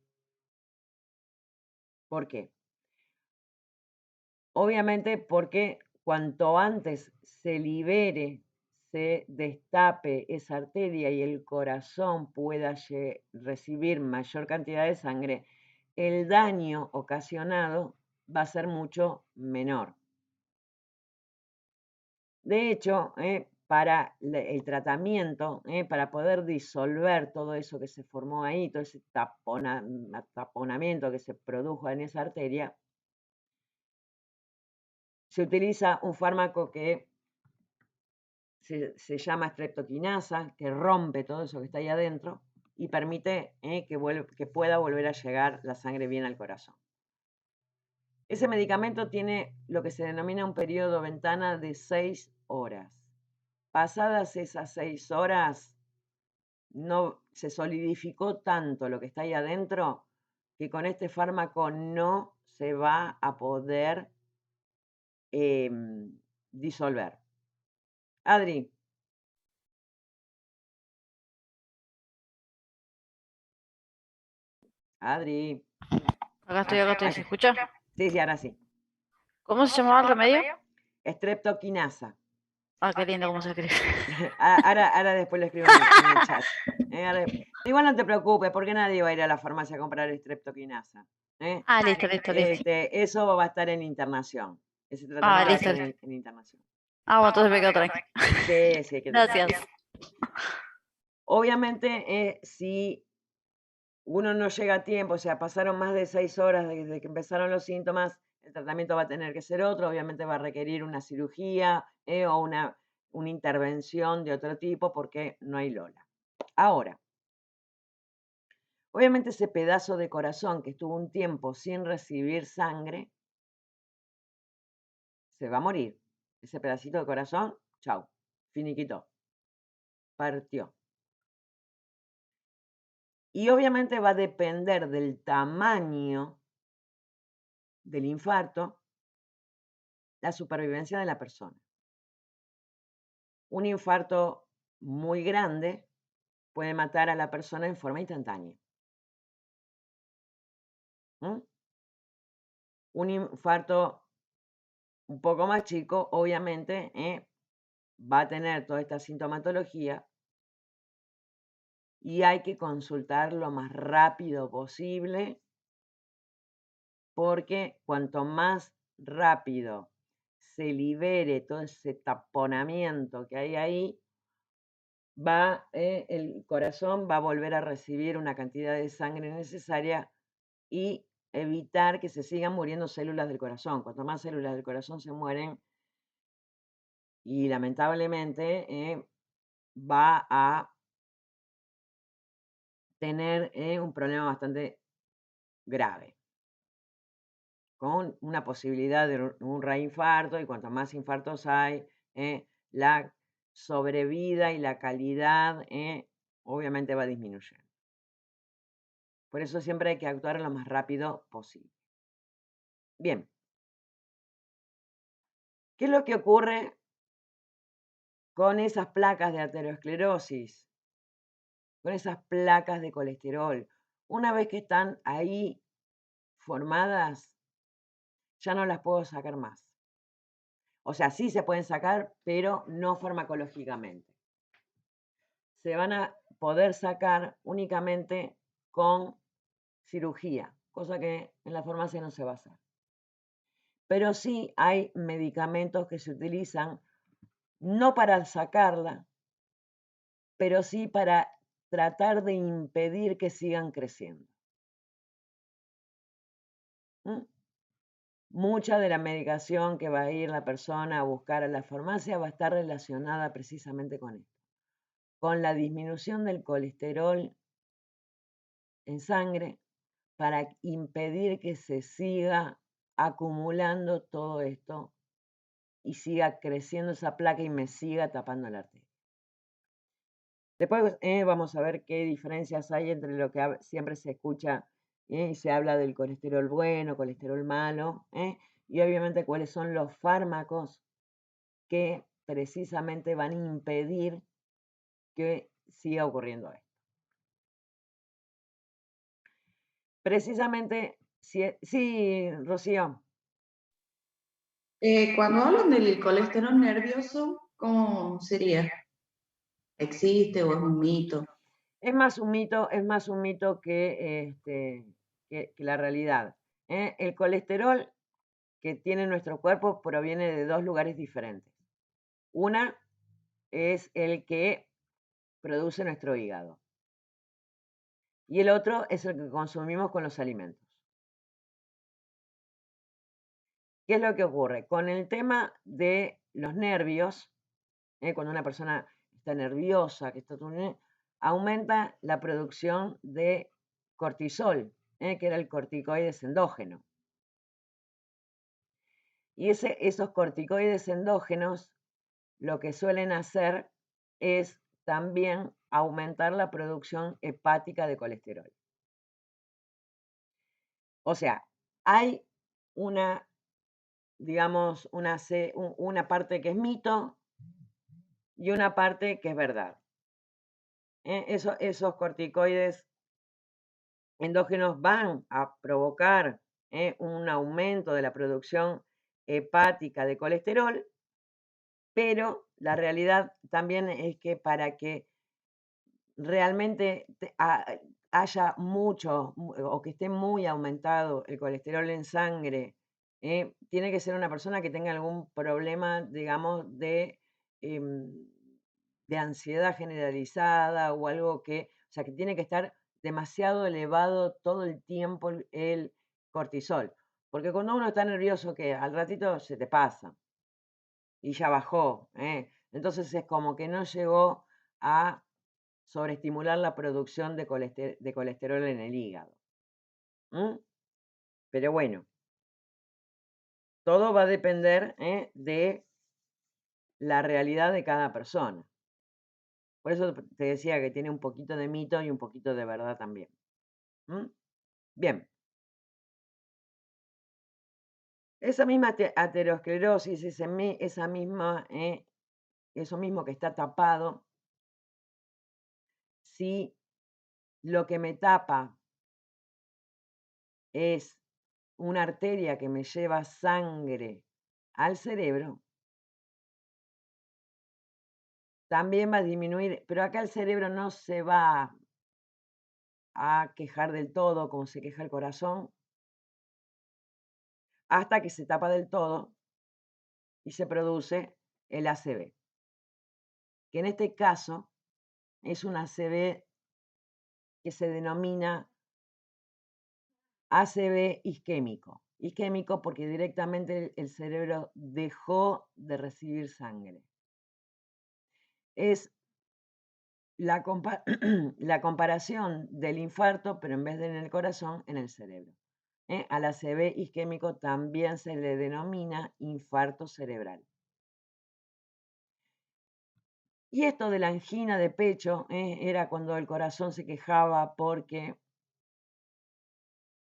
¿Por qué? Obviamente porque cuanto antes se libere, se destape esa arteria y el corazón pueda recibir mayor cantidad de sangre, el daño ocasionado va a ser mucho menor. De hecho, para el tratamiento, para poder disolver todo eso que se formó ahí, todo ese taponamiento que se produjo en esa arteria, se utiliza un fármaco que se llama streptokinasa, que rompe todo eso que está ahí adentro y permite que pueda volver a llegar la sangre bien al corazón. Ese medicamento tiene lo que se denomina un periodo ventana de 6 horas. Pasadas esas 6 horas, no se solidificó tanto lo que está ahí adentro que con este fármaco no se va a poder disolver. Adri. Adri. Acá estoy, ¿se escucha? Sí, ahora sí. ¿Cómo se llamaba el remedio? Streptokinasa. Ah, qué lindo cómo se escribe. Ahora después lo escribo en el chat. Igual no te preocupes, porque nadie va a ir a la farmacia a comprar streptokinasa. Ah, listo. Eso va a estar en internación. Ese tratamiento va a estar en internación. Ah, bueno, entonces me quedo tranquila. Sí, que Gracias. Obviamente, si uno no llega a tiempo, o sea, pasaron más de 6 horas desde que empezaron los síntomas, el tratamiento va a tener que ser otro, obviamente va a requerir una cirugía o una intervención de otro tipo porque no hay Lola. Ahora, obviamente ese pedazo de corazón que estuvo un tiempo sin recibir sangre, se va a morir. Ese pedacito de corazón, chau, finiquitó, partió. Y obviamente va a depender del tamaño del infarto, la supervivencia de la persona. Un infarto muy grande puede matar a la persona en forma instantánea. Un infarto un poco más chico, obviamente, va a tener toda esta sintomatología y hay que consultar lo más rápido posible porque cuanto más rápido se libere todo ese taponamiento que hay ahí, el corazón va a volver a recibir una cantidad de sangre necesaria y evitar que se sigan muriendo células del corazón. Cuanto más células del corazón se mueren, y lamentablemente va a tener un problema bastante grave, con una posibilidad de un reinfarto, y cuanto más infartos hay, la sobrevida y la calidad obviamente va disminuyendo. Por eso siempre hay que actuar lo más rápido posible. Bien. ¿Qué es lo que ocurre con esas placas de aterosclerosis, con esas placas de colesterol, una vez que están ahí formadas, ya no las puedo sacar más. O sea, sí se pueden sacar, pero no farmacológicamente. Se van a poder sacar únicamente con cirugía, cosa que en la farmacia no se va a hacer. Pero sí hay medicamentos que se utilizan no para sacarla, pero sí para tratar de impedir que sigan creciendo. ¿Mm? Mucha de la medicación que va a ir la persona a buscar a la farmacia va a estar relacionada precisamente con esto, con la disminución del colesterol en sangre para impedir que se siga acumulando todo esto y siga creciendo esa placa y me siga tapando la arteria. Después vamos a ver qué diferencias hay entre lo que siempre se escucha y se habla del colesterol bueno, colesterol malo, y obviamente cuáles son los fármacos que precisamente van a impedir que siga ocurriendo esto. Precisamente, sí, Rocío. Cuando hablan del colesterol nervioso, ¿cómo sería? ¿Existe o es un mito? Es más un mito que la realidad. El colesterol que tiene nuestro cuerpo proviene de dos lugares diferentes. Una es el que produce nuestro hígado y el otro es el que consumimos con los alimentos. ¿Qué es lo que ocurre? Con el tema de los nervios, cuando una persona está nerviosa, aumenta la producción de cortisol, que era el corticoides endógeno. Y esos corticoides endógenos lo que suelen hacer es también aumentar la producción hepática de colesterol. O sea, hay una, digamos, una parte que es mito y una parte que es verdad. Esos corticoides endógenos van a provocar un aumento de la producción hepática de colesterol, pero la realidad también es que para que realmente haya mucho o que esté muy aumentado el colesterol en sangre, tiene que ser una persona que tenga algún problema, digamos, em, de ansiedad generalizada o algo o sea, que tiene que estar demasiado elevado todo el tiempo el cortisol. Porque cuando uno está nervioso, que al ratito se te pasa y ya bajó, entonces es como que no llegó a sobreestimular la producción de colesterol en el hígado. Pero bueno, todo va a depender de la realidad de cada persona. Por eso te decía que tiene un poquito de mito y un poquito de verdad también. Bien. Esa misma aterosclerosis, eso mismo que está tapado, si lo que me tapa es una arteria que me lleva sangre al cerebro, también va a disminuir, pero acá el cerebro no se va a quejar del todo como se queja el corazón, hasta que se tapa del todo y se produce el ACV, que en este caso es un ACV que se denomina ACV isquémico. Isquémico porque directamente el cerebro dejó de recibir sangre. Es la comparación del infarto, pero en vez de en el corazón, en el cerebro. Al ACV isquémico también se le denomina infarto cerebral. Y esto de la angina de pecho era cuando el corazón se quejaba porque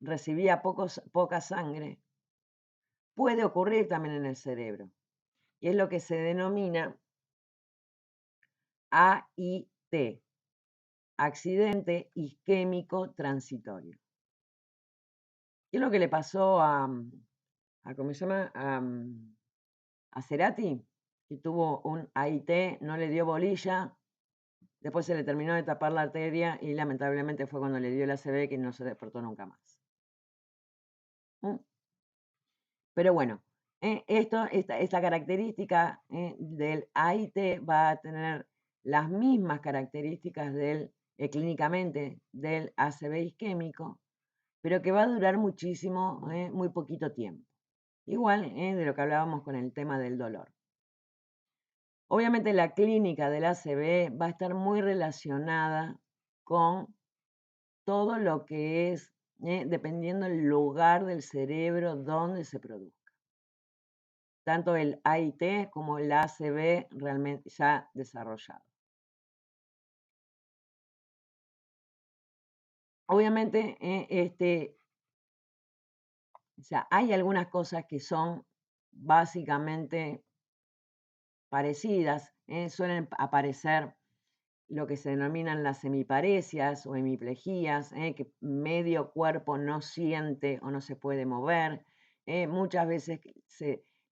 recibía poca sangre. Puede ocurrir también en el cerebro. Y es lo que se denomina AIT, accidente isquémico transitorio. ¿Qué es lo que le pasó a ¿cómo se llama? A Cerati, que tuvo un AIT, no le dio bolilla, después se le terminó de tapar la arteria y lamentablemente fue cuando le dio el ACV que no se despertó nunca más. Pero bueno, esta característica del AIT va a tener las mismas características clínicamente del ACV isquémico, pero que va a durar muchísimo, muy poquito tiempo. Igual de lo que hablábamos con el tema del dolor. Obviamente la clínica del ACV va a estar muy relacionada con todo lo que es, dependiendo del lugar del cerebro donde se produzca. Tanto el AIT como el ACV realmente ya desarrollado. Obviamente, o sea, hay algunas cosas que son básicamente parecidas, suelen aparecer lo que se denominan las hemiparesias o hemiplejías, que medio cuerpo no siente o no se puede mover. Muchas veces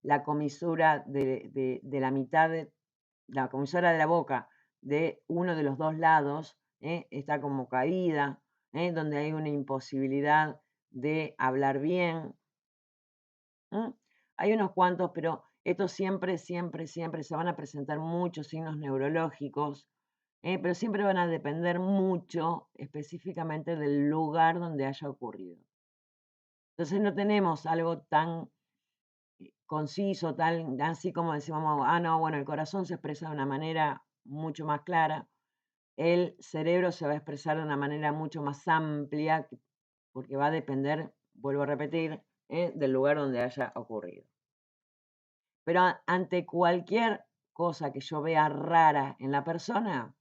la comisura de la mitad, la comisura de la boca de uno de los dos lados está como caída, donde hay una imposibilidad de hablar bien. Hay unos cuantos, pero estos siempre se van a presentar muchos signos neurológicos, pero siempre van a depender mucho específicamente del lugar donde haya ocurrido. Entonces no tenemos algo tan conciso, tan así como decimos, no, bueno, el corazón se expresa de una manera mucho más clara, el cerebro se va a expresar de una manera mucho más amplia, porque va a depender, vuelvo a repetir, del lugar donde haya ocurrido. Pero ante cualquier cosa que yo vea rara en la persona,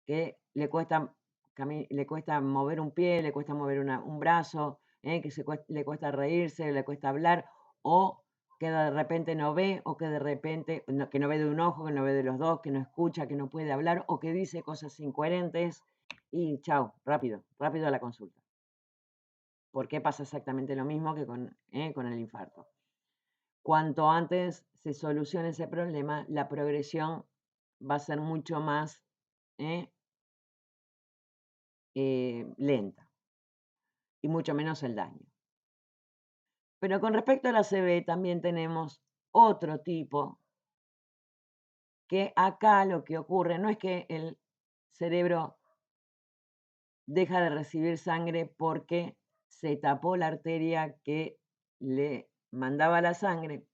que le cuesta mover un pie, le cuesta mover un brazo, que le cuesta reírse, le cuesta hablar, o que de repente no ve, o que de repente que no ve de un ojo, que no ve de los dos, que no escucha, que no puede hablar, o que dice cosas incoherentes, y chao, rápido a la consulta. Porque pasa exactamente lo mismo que con el infarto. Cuanto antes se solucione ese problema, la progresión va a ser mucho más lenta y mucho menos el daño. Pero con respecto a la ACV también tenemos otro tipo, que acá lo que ocurre no es que el cerebro deja de recibir sangre porque se tapó la arteria que le mandaba la sangre,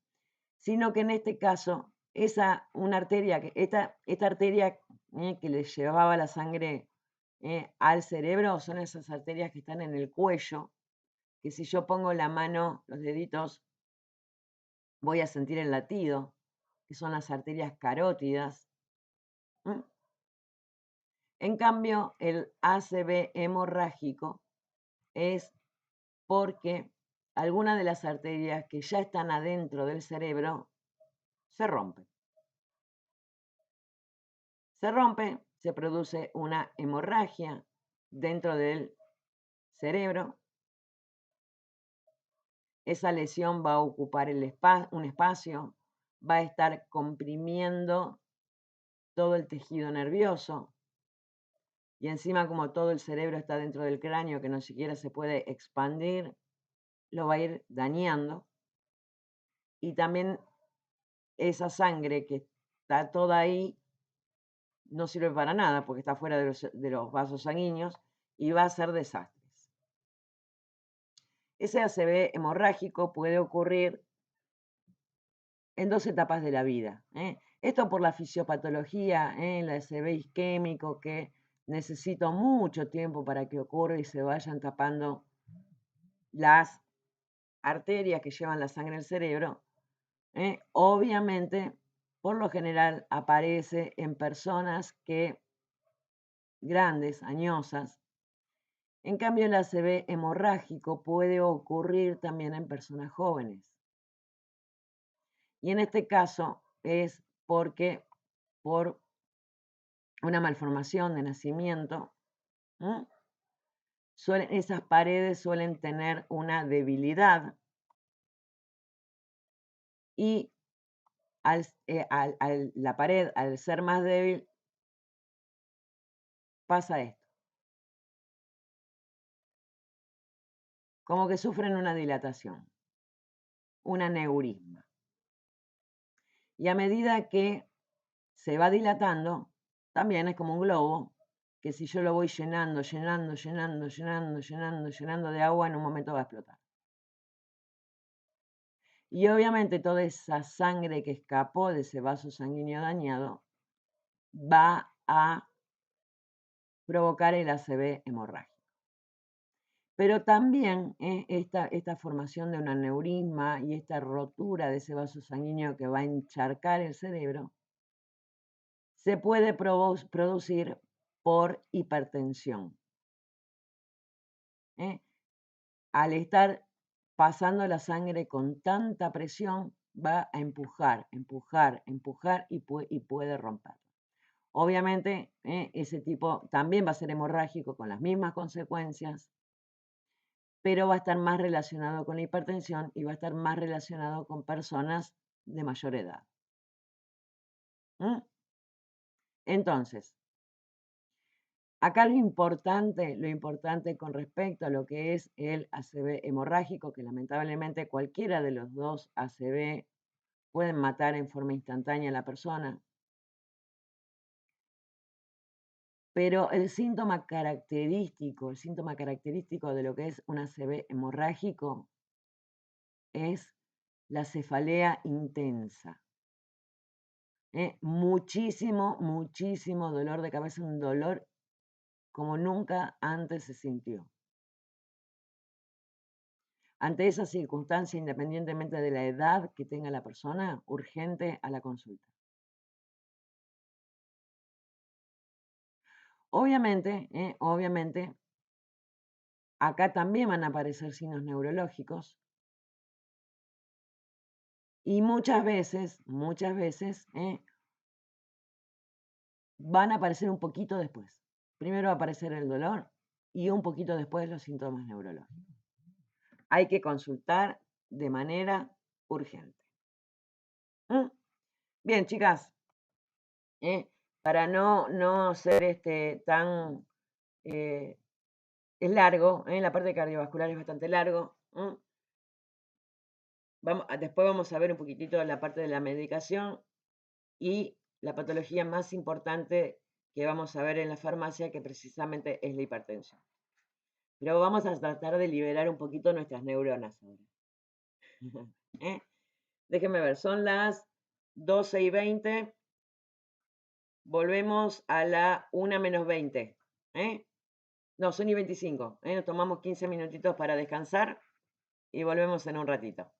sino que en este caso esta arteria que le llevaba la sangre al cerebro son esas arterias que están en el cuello, que si yo pongo la mano, los deditos, voy a sentir el latido, que son las arterias carótidas. En cambio, el ACV hemorrágico es porque algunas de las arterias que ya están adentro del cerebro se rompen. Se rompe, se produce una hemorragia dentro del cerebro. Esa lesión va a ocupar un espacio, va a estar comprimiendo todo el tejido nervioso, y encima como todo el cerebro está dentro del cráneo que no siquiera se puede expandir, lo va a ir dañando. Y también esa sangre que está toda ahí no sirve para nada porque está fuera de los vasos sanguíneos y va a ser desastres. Ese ACV hemorrágico puede ocurrir en 2 etapas de la vida. Esto por la fisiopatología, el ACV isquémico, que necesita mucho tiempo para que ocurra y se vayan tapando las arterias que llevan la sangre al cerebro. Obviamente, por lo general, aparece en personas grandes, añosas. En cambio, el ACV hemorrágico puede ocurrir también en personas jóvenes. Y en este caso es porque por una malformación de nacimiento, esas paredes suelen tener una debilidad y la pared, al ser más débil, pasa esto. Como que sufren una dilatación, un aneurisma. Y a medida que se va dilatando, también es como un globo, que si yo lo voy llenando de agua, en un momento va a explotar. Y obviamente toda esa sangre que escapó de ese vaso sanguíneo dañado va a provocar el ACV hemorrágico. Pero también esta formación de un aneurisma y esta rotura de ese vaso sanguíneo que va a encharcar el cerebro se puede producir por hipertensión. Al estar pasando la sangre con tanta presión, va a empujar y puede romper. Obviamente, ese tipo también va a ser hemorrágico con las mismas consecuencias, pero va a estar más relacionado con la hipertensión y va a estar más relacionado con personas de mayor edad. Entonces, acá lo importante con respecto a lo que es el ACV hemorrágico, que lamentablemente cualquiera de los dos ACV pueden matar en forma instantánea a la persona, pero el síntoma característico de lo que es un ACV hemorrágico es la cefalea intensa. Muchísimo dolor de cabeza, un dolor como nunca antes se sintió. Ante esa circunstancia, independientemente de la edad que tenga la persona, urgente a la consulta. Obviamente, acá también van a aparecer signos neurológicos y muchas veces van a aparecer un poquito después. Primero va a aparecer el dolor y un poquito después los síntomas neurológicos. Hay que consultar de manera urgente. Bien, chicas, para no ser tan... es largo, la parte cardiovascular es bastante largo. Después vamos a ver un poquitito la parte de la medicación y la patología más importante que vamos a ver en la farmacia, que precisamente es la hipertensión. Pero vamos a tratar de liberar un poquito nuestras neuronas ahora. Déjenme ver, son las 12:20. Volvemos a la 1:20. No, son 1:25. Nos tomamos 15 minutitos para descansar y volvemos en un ratito.